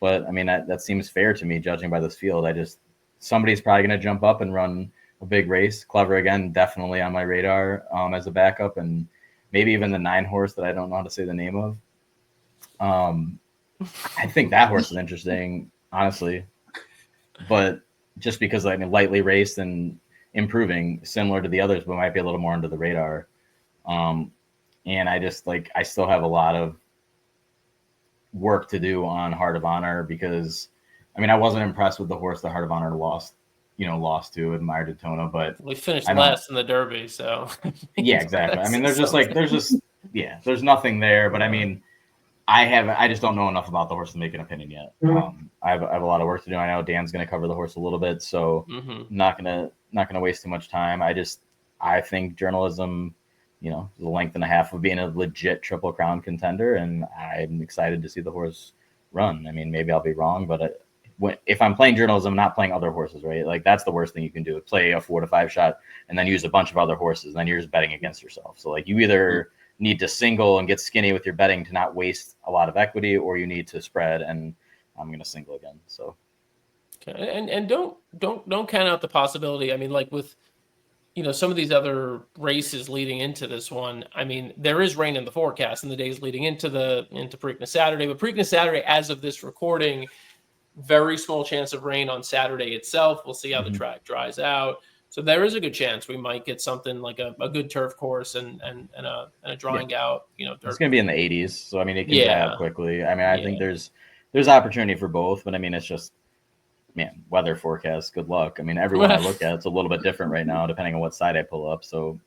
Speaker 4: But I mean, that seems fair to me, judging by this field. Somebody's probably going to jump up and run a big race. Clever, again, definitely on my radar as a backup, and maybe even the 9 horse that I don't know how to say the name of. I think that horse is interesting, honestly, but just because lightly raced and improving, similar to the others, but might be a little more under the radar. And I still have a lot of work to do on Heart of Honor, because I wasn't impressed with the horse that Heart of Honor lost to Admire Daytona, but
Speaker 1: we finished last in the Derby, so
Speaker 4: yeah, exactly. I mean, there's nothing there, but I mean, I just don't know enough about the horse to make an opinion yet. I have a lot of work to do. I know Dan's going to cover the horse a little bit, so not gonna waste too much time. I think journalism, the length and a half of being a legit Triple Crown contender, and I'm excited to see the horse run. I mean, maybe I'll be wrong, but if I'm playing journalism, I'm not playing other horses, right? Like that's the worst thing you can do. Play a 4 to 5 shot and then use a bunch of other horses. Then you're just betting against yourself. So like you either need to single and get skinny with your betting to not waste a lot of equity, or you need to spread, and I'm going to single again. So,
Speaker 1: okay. And don't count out the possibility. I mean, like with, some of these other races leading into this one, I mean, there is rain in the forecast in the days leading into Preakness Saturday, but Preakness Saturday, as of this recording, very small chance of rain on Saturday itself. We'll see how the track dries out. So there is a good chance we might get something like a good turf course and a drying out, dirt.
Speaker 4: It's going to be in the 80s. So, I mean, it can dry out quickly. I mean, I think there's opportunity for both, but I mean, it's just, man, weather forecast, good luck. I mean, everyone I look at, it's a little bit different right now, depending on what side I pull up. So,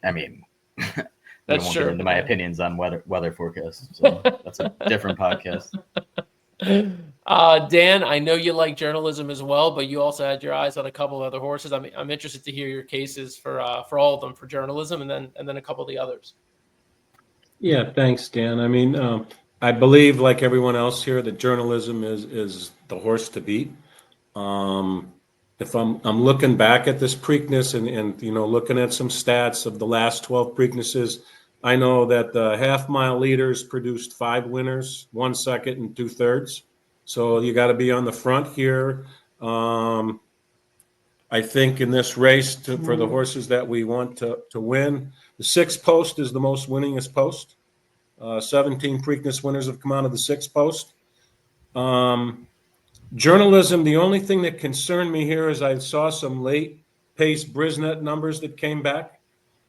Speaker 4: I mean, I won't get into my opinions on weather forecasts. So that's a different podcast.
Speaker 1: Dan, I know you like journalism as well, but you also had your eyes on a couple of other horses. I'm interested to hear your cases for all of them for journalism, and then a couple of the others.
Speaker 5: Yeah, thanks, Dan. I mean, I believe, like everyone else here, that journalism is the horse to beat. If I'm looking back at this Preakness and looking at some stats of the last 12 Preaknesses, I know that the half-mile leaders produced 5 winners, 1 second, and 2/3. So you got to be on the front here. I think in this race for the horses that we want to win, the 6th post is the most winningest post. 17 Preakness winners have come out of the 6th post. Journalism, the only thing that concerned me here is I saw some late pace Brisnet numbers that came back.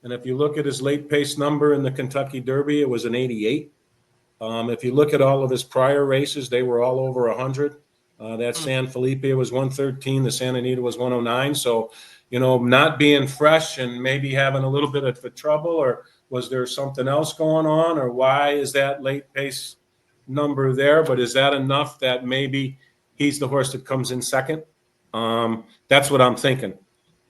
Speaker 5: And if you look at his late pace number in the Kentucky Derby, it was an 88. If you look at all of his prior races, they were all over 100. That San Felipe was 113. The Santa Anita was 109. So, not being fresh and maybe having a little bit of trouble, or was there something else going on, or why is that late pace number there? But is that enough that maybe he's the horse that comes in second? That's what I'm thinking.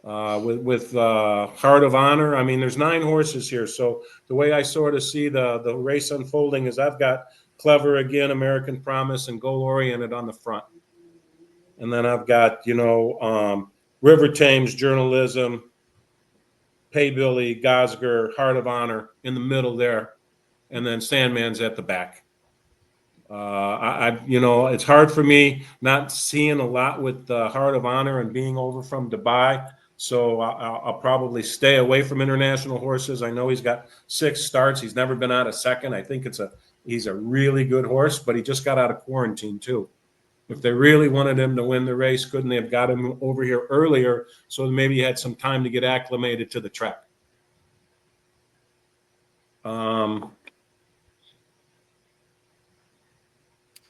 Speaker 5: With Heart of Honor, I mean, there's 9 horses here. So the way I sort of see the race unfolding is I've got Clever Again, American Promise, and Goal Oriented on the front. And then I've got, River Thames, Journalism, Pay Billy, Gosger, Heart of Honor in the middle there. And then Sandman's at the back. It's hard for me not seeing a lot with the Heart of Honor and being over from Dubai. So I'll probably stay away from international horses. I know he's got 6 starts. He's never been out of second. I think he's a really good horse, but he just got out of quarantine too. If they really wanted him to win the race, couldn't they have got him over here earlier so maybe he had some time to get acclimated to the track?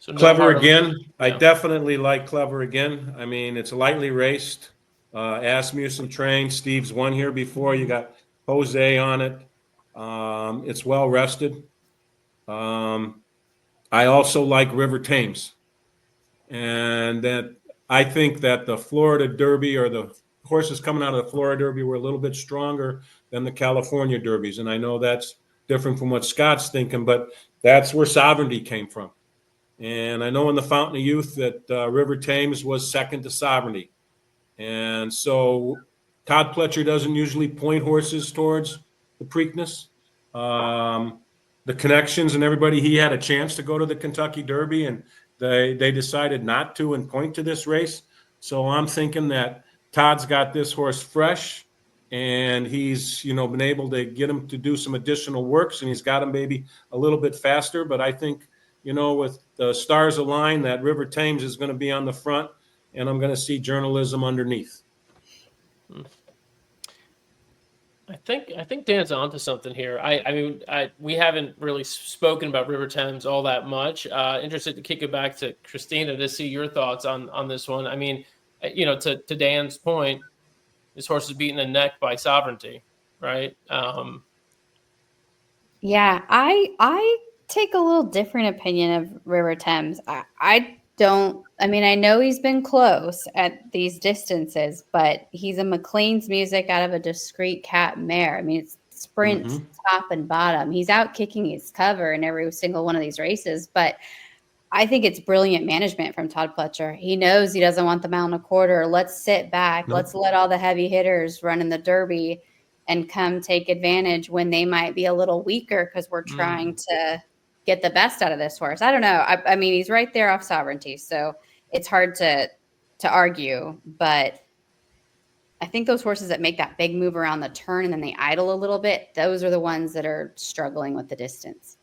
Speaker 5: So Clever Again. I definitely like Clever Again. I mean, it's lightly raced. Asmussen trained. Steve's won here before. You got Jose on it. It's well rested. I also like River Thames. And that I think that the Florida Derby, or the horses coming out of the Florida Derby, were a little bit stronger than the California Derbies. And I know that's different from what Scott's thinking, but that's where Sovereignty came from. And I know in the Fountain of Youth that River Thames was second to Sovereignty. And so Todd Pletcher doesn't usually point horses towards the Preakness. The connections and everybody, he had a chance to go to the Kentucky Derby, and they decided not to and point to this race. So I'm thinking that Todd's got this horse fresh, and he's been able to get him to do some additional works, and he's got him maybe a little bit faster. But I think with the stars aligned, that River Thames is going to be on the front, and I'm going to see Journalism underneath.
Speaker 1: I think Dan's onto something here. We haven't really spoken about River Thames all that much. Interested to kick it back to Christina to see your thoughts on this one. I mean, to Dan's point, this horse is beaten in the neck by Sovereignty, right?
Speaker 2: Yeah, I take a little different opinion of River Thames. I know he's been close at these distances, but he's a McLean's Music out of a Discreet Cat mare. I mean, it's sprints top and bottom. He's out kicking his cover in every single one of these races, but I think it's brilliant management from Todd Pletcher. He knows he doesn't want the mile and a quarter. Let's sit back.
Speaker 5: Nope.
Speaker 2: Let's let all the heavy hitters run in the Derby and come take advantage when they might be a little weaker because we're trying to get the best out of this horse. I don't know. I mean, he's right there off Sovereignty, so it's hard to argue. But I think those horses that make that big move around the turn and then they idle a little bit, those are the ones that are struggling with the distance.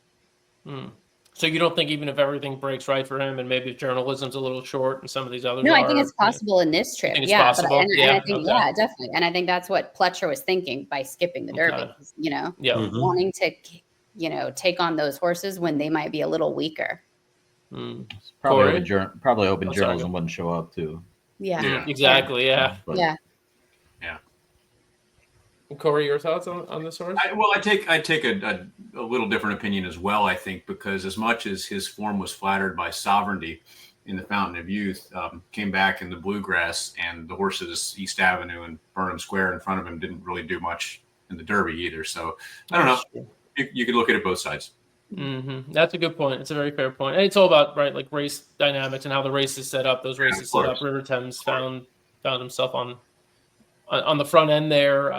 Speaker 1: So you don't think even if everything breaks right for him and maybe if journalism's a little short and some of these others
Speaker 2: No, I think it's possible in this trip.
Speaker 1: It's
Speaker 2: Yeah,
Speaker 1: possible?
Speaker 2: and I think, yeah, definitely. And I think that's what Pletcher was thinking by skipping the Derby, you know, wanting to, you know, take on those horses when they might be a little weaker.
Speaker 4: Probably hoping journalism wouldn't show up too.
Speaker 2: Yeah.
Speaker 1: Exactly. Yeah.
Speaker 4: But,
Speaker 2: Yeah.
Speaker 1: Corey, your thoughts on this horse?
Speaker 3: I take a little different opinion as well. I think because as much as his form was flattered by Sovereignty in the Fountain of Youth, came back in the Bluegrass, and the horses East Avenue and Burnham Square in front of him didn't really do much in the Derby either. So I don't know. You could look at it both sides.
Speaker 1: That's a good point. It's a very fair point. And it's all about like race dynamics and how the race is set up. Those races set up. River Thames found himself on the front end there.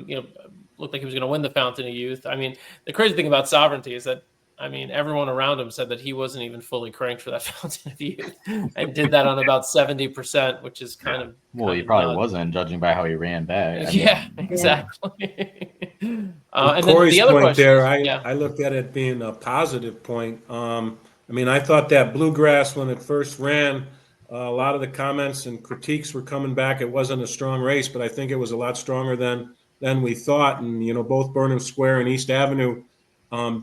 Speaker 1: You know, looked like he was going to win the Fountain of Youth. I mean, the crazy thing about Sovereignty is that, I mean, everyone around him said that he wasn't even fully cranked for that Fountain of Youth and did that on about 70%, which is kind of.
Speaker 4: Well, he probably wasn't, judging by how he ran back.
Speaker 1: Exactly.
Speaker 5: And
Speaker 1: Corey's
Speaker 5: then the other point there,
Speaker 1: I
Speaker 5: looked at it being a positive point. I mean, I thought that Bluegrass, when it first ran, a lot of the comments and critiques were coming back. It wasn't a strong race, but I think it was a lot stronger than we thought. And, you know, both Burnham Square and East Avenue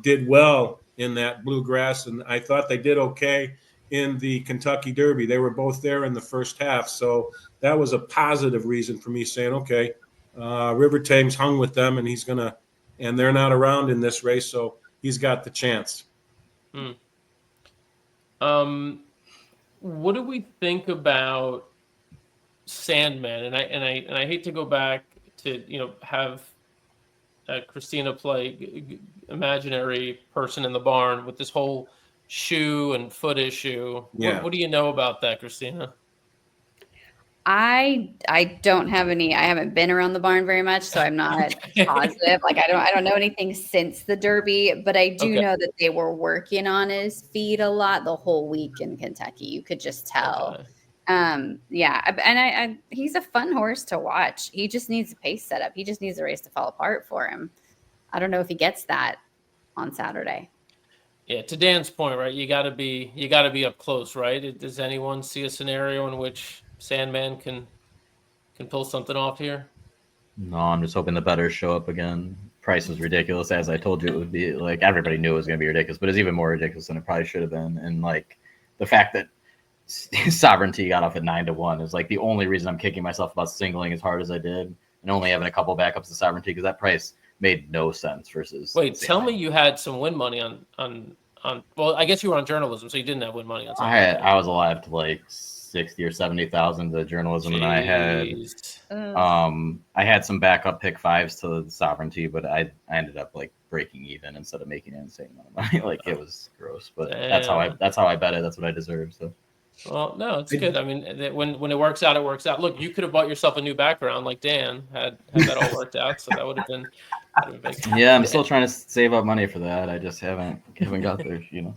Speaker 5: did well in that Bluegrass, and I thought they did okay in the Kentucky Derby. They were both there in the first half, so that was a positive reason for me saying, okay, River Thames hung with them, and they're not around in this race, so he's got the chance.
Speaker 1: What do we think about Sandman? And I hate to go back to, you know, have Christina play imaginary person in the barn with this whole shoe and foot issue.
Speaker 5: Yeah.
Speaker 1: What do you know about that, Christina?
Speaker 2: I don't have any. I haven't been around the barn very much, so I'm not positive. Like I don't know anything since the Derby, but I do know that they were working on his feet a lot the whole week in Kentucky. You could just tell. Yeah, and he's a fun horse to watch. He just needs a pace setup. He just needs the race to fall apart for him. I don't know if he gets that on Saturday.
Speaker 1: Yeah, to Dan's point, right? You got to be up close, right? Does anyone see a scenario in which Sandman can pull something off here?
Speaker 4: No, I'm just hoping the bettors show up again. Price was ridiculous, as I told you it would be. Like, everybody knew it was going to be ridiculous, but it's even more ridiculous than it probably should have been. And like the fact that Sovereignty got off at 9-1 is like the only reason I'm kicking myself about singling as hard as I did and only having a couple backups to Sovereignty, because that price made no sense versus.
Speaker 1: Wait, tell me you had some win money on. Well, I guess you were on journalism, so you didn't have win money on.
Speaker 4: I was alive to like 60 or 70,000 to journalism, and I had some backup pick fives to the Sovereignty, but I ended up like breaking even instead of making an insane amount of money. Like, it was gross, but that's how I bet it. That's what I deserve. So.
Speaker 1: Well, no, it's good. I mean, when it works out, it works out. Look, you could have bought yourself a new background like Dan had that all worked out, so that would have been big.
Speaker 4: Yeah, I'm still trying to save up money for that. I just haven't got there, you know.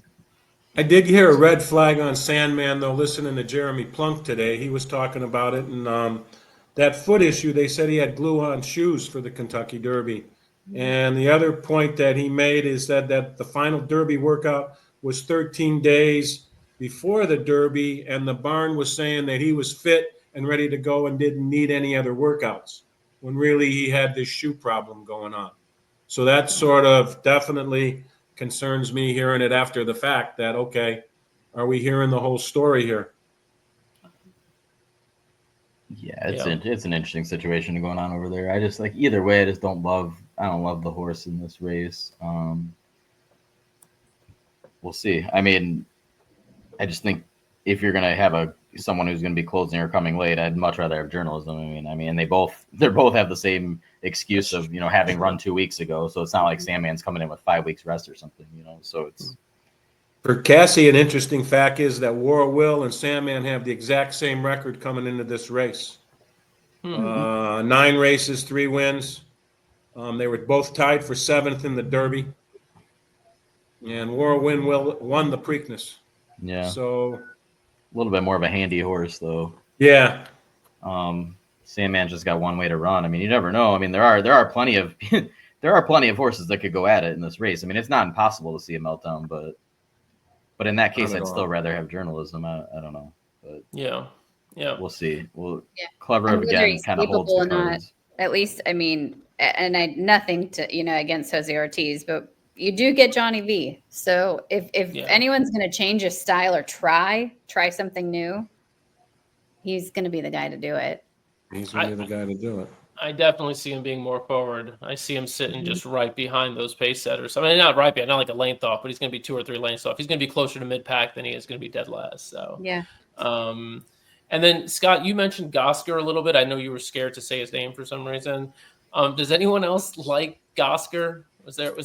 Speaker 5: I did hear a red flag on Sandman, though, listening to Jeremy Plunk today. He was talking about it, and that foot issue, they said he had glue-on shoes for the Kentucky Derby. And the other point that he made is that the final Derby workout was 13 days before the Derby, and the barn was saying that he was fit and ready to go and didn't need any other workouts, when really he had this shoe problem going on. So that sort of definitely concerns me, hearing it after the fact, that, okay, are we hearing the whole story here?
Speaker 4: Yeah, it's an interesting situation going on over there. I just like, either way, I don't love the horse in this race. We'll see. I mean, I just think if you're gonna have someone who's gonna be closing or coming late, I'd much rather have journalism. I mean, they both have the same excuse of, you know, having run 2 weeks ago. So it's not like Sandman's coming in with 5 weeks rest or something, you know. So
Speaker 5: For Cassie, an interesting fact is that War Will and Sandman have the exact same record coming into this race. 9 races, 3 wins. They were both tied for 7th in the Derby. And War Will won the Preakness.
Speaker 4: Yeah.
Speaker 5: So
Speaker 4: A little bit more of a handy horse, though.
Speaker 5: yeah.
Speaker 4: Sandman just got one way to run. I mean, you never know. I mean, there are plenty of horses that could go at it in this race. I mean, it's not impossible to see a meltdown, but in that case,
Speaker 5: Not at
Speaker 4: I'd
Speaker 5: all.
Speaker 4: still rather have journalism. I don't know, but
Speaker 1: Yeah.
Speaker 4: we'll see.
Speaker 2: Yeah.
Speaker 4: Clever
Speaker 2: I'm whether
Speaker 4: again
Speaker 2: he's
Speaker 4: kind of holds
Speaker 2: capable
Speaker 4: the
Speaker 2: or not.
Speaker 4: cards.
Speaker 2: At least, I mean, and I nothing to against Jose Ortiz, but you do get Johnny V. So if anyone's going to change his style or try something new, he's going to be the guy to do it.
Speaker 5: He's going to be the guy to do it.
Speaker 1: I definitely see him being more forward. I see him sitting just right behind those pace setters. I mean, not right behind, not like a length off, but he's going to be 2 or 3 lengths off. He's going to be closer to mid-pack than he is going to be dead last. So
Speaker 2: Yeah.
Speaker 1: And then, Scott, you mentioned Gosker a little bit. I know you were scared to say his name for some reason. Does anyone else like Gosker? Is there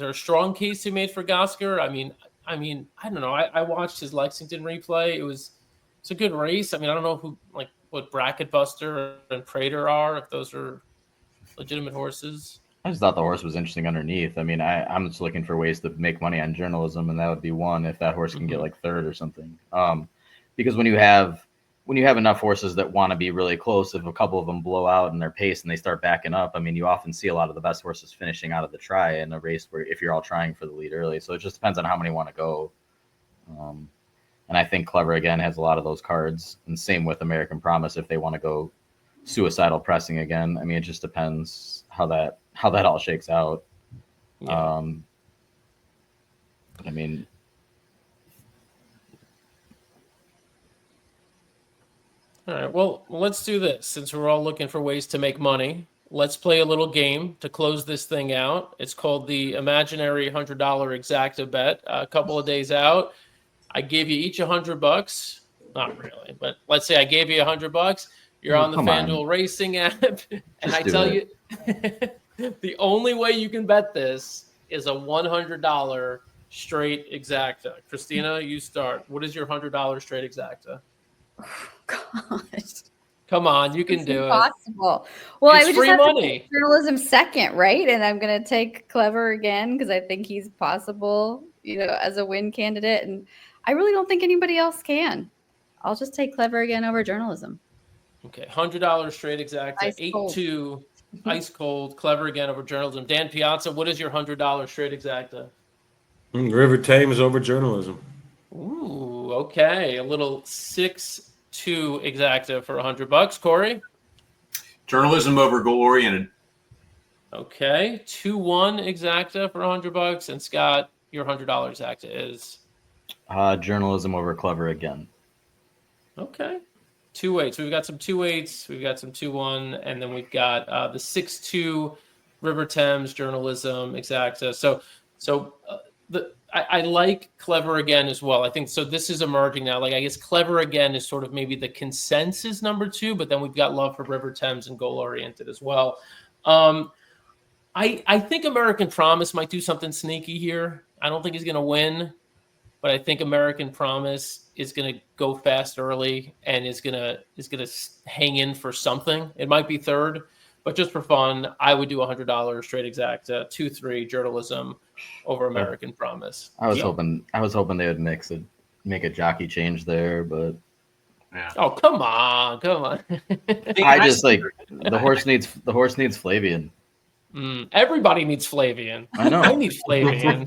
Speaker 1: a strong case you made for Gosker? I mean, I don't know. I watched his Lexington replay. It's a good race. I mean, I don't know what Bracket Buster and Prater are, if those are legitimate horses.
Speaker 4: I just thought the horse was interesting underneath. I mean, I'm just looking for ways to make money on journalism, and that would be one if that horse can get like 3rd or something. Because when you have enough horses that want to be really close, if a couple of them blow out in their pace and they start backing up, I mean, you often see a lot of the best horses finishing out of the try in a race where if you're all trying for the lead early. So it just depends on how many want to go. And I think Clever again has a lot of those cards, and same with American Promise if they want to go suicidal pressing again. I mean, it just depends how that all shakes out.
Speaker 1: Yeah.
Speaker 4: I mean,
Speaker 1: All right. Well, let's do this. Since we're all looking for ways to make money, let's play a little game to close this thing out. It's called the Imaginary $100 Exacta Bet. A couple of days out, I gave you each $100. Not really, but let's say I gave you $100. You're on the FanDuel Racing app, and I tell you, the only way you can bet this is a $100 straight exacta. Christina, you start. What is your $100 straight exacta?
Speaker 2: Gosh.
Speaker 1: Come on, you can do
Speaker 2: impossible. Well,
Speaker 1: It's
Speaker 2: I would
Speaker 1: free
Speaker 2: just have
Speaker 1: money.
Speaker 2: to take journalism second, right? And I'm going to take Clever again because I think he's possible, as a win candidate. And I really don't think anybody else can. I'll just take Clever again over journalism.
Speaker 1: Okay, $100 straight exacta,
Speaker 2: Ice cold.
Speaker 1: 8-2, ice cold, Clever again over journalism. Dan Piazza, what is your $100 straight exacta?
Speaker 5: River Thames over journalism.
Speaker 1: Ooh, okay, a little 6-2 exacta for $100. Corey?
Speaker 3: Journalism over goal oriented.
Speaker 1: Okay, 2-1 exacta for $100. And Scott, your $100 exacta is?
Speaker 4: journalism over Clever again.
Speaker 1: Okay. 2-8s. We've got some 2-8s. We've got some 2-1. And then we've got the 6-2 River Thames journalism exacta. So I like Clever again as well. I think so. This is emerging now. Like, I guess Clever again is sort of maybe the consensus number 2, but then we've got love for River Thames and goal oriented as well. I think American Promise might do something sneaky here. I don't think he's going to win, but I think American Promise is going to go fast early and is going to hang in for something. It might be 3rd, but just for fun, I would do $100 straight exacta, 2-3 journalism over American Promise.
Speaker 4: I was hoping they would make a jockey change there, but
Speaker 3: Yeah.
Speaker 1: Oh, come on.
Speaker 4: I just like the horse needs Flavian.
Speaker 1: Everybody needs Flavian.
Speaker 4: I know.
Speaker 1: I need Flavian.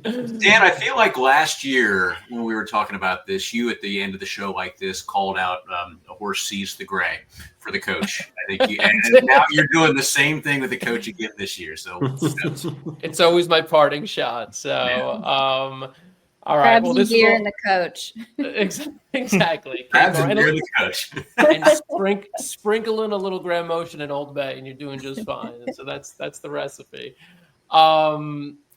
Speaker 3: Dan, I feel like last year when we were talking about this, you at the end of the show like this called out a horse sees the gray for the coach. I think and now you're doing the same thing with the coach again this year. So
Speaker 1: It's always my parting shot. So, all right.
Speaker 2: Crabs
Speaker 1: Well,
Speaker 2: and
Speaker 1: this
Speaker 2: gear
Speaker 1: is
Speaker 2: and the coach.
Speaker 1: exactly.
Speaker 3: Crabs and near the coach.
Speaker 1: And sprinkle in a little Grand Motion and Old Bay, and you're doing just fine. And so that's the recipe.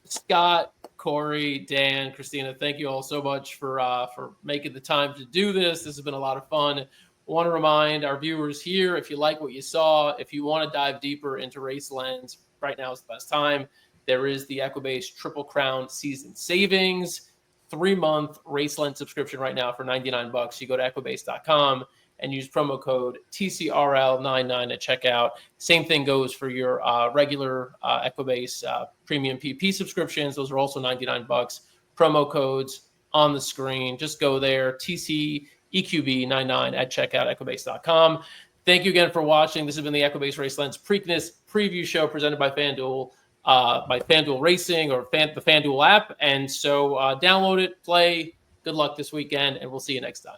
Speaker 1: Scott, Corey, Dan, Christina, thank you all so much for making the time to do this. This has been a lot of fun. I want to remind our viewers here, if you like what you saw, if you want to dive deeper into Race Lens, right now is the best time. there is the Equibase Triple Crown season savings, 3-month Raceland subscription right now for $99. You go to equibase.com and use promo code TCRL99 at checkout. Same thing goes for your regular Equibase premium PP subscriptions. Those are also $99. Promo codes on the screen. Just go there, TCEQB99 at checkout, equibase.com. Thank you again for watching. This has been the Equibase Racelands Preakness preview show presented by FanDuel Racing or the FanDuel app. And so download it, play. Good luck this weekend, and we'll see you next time.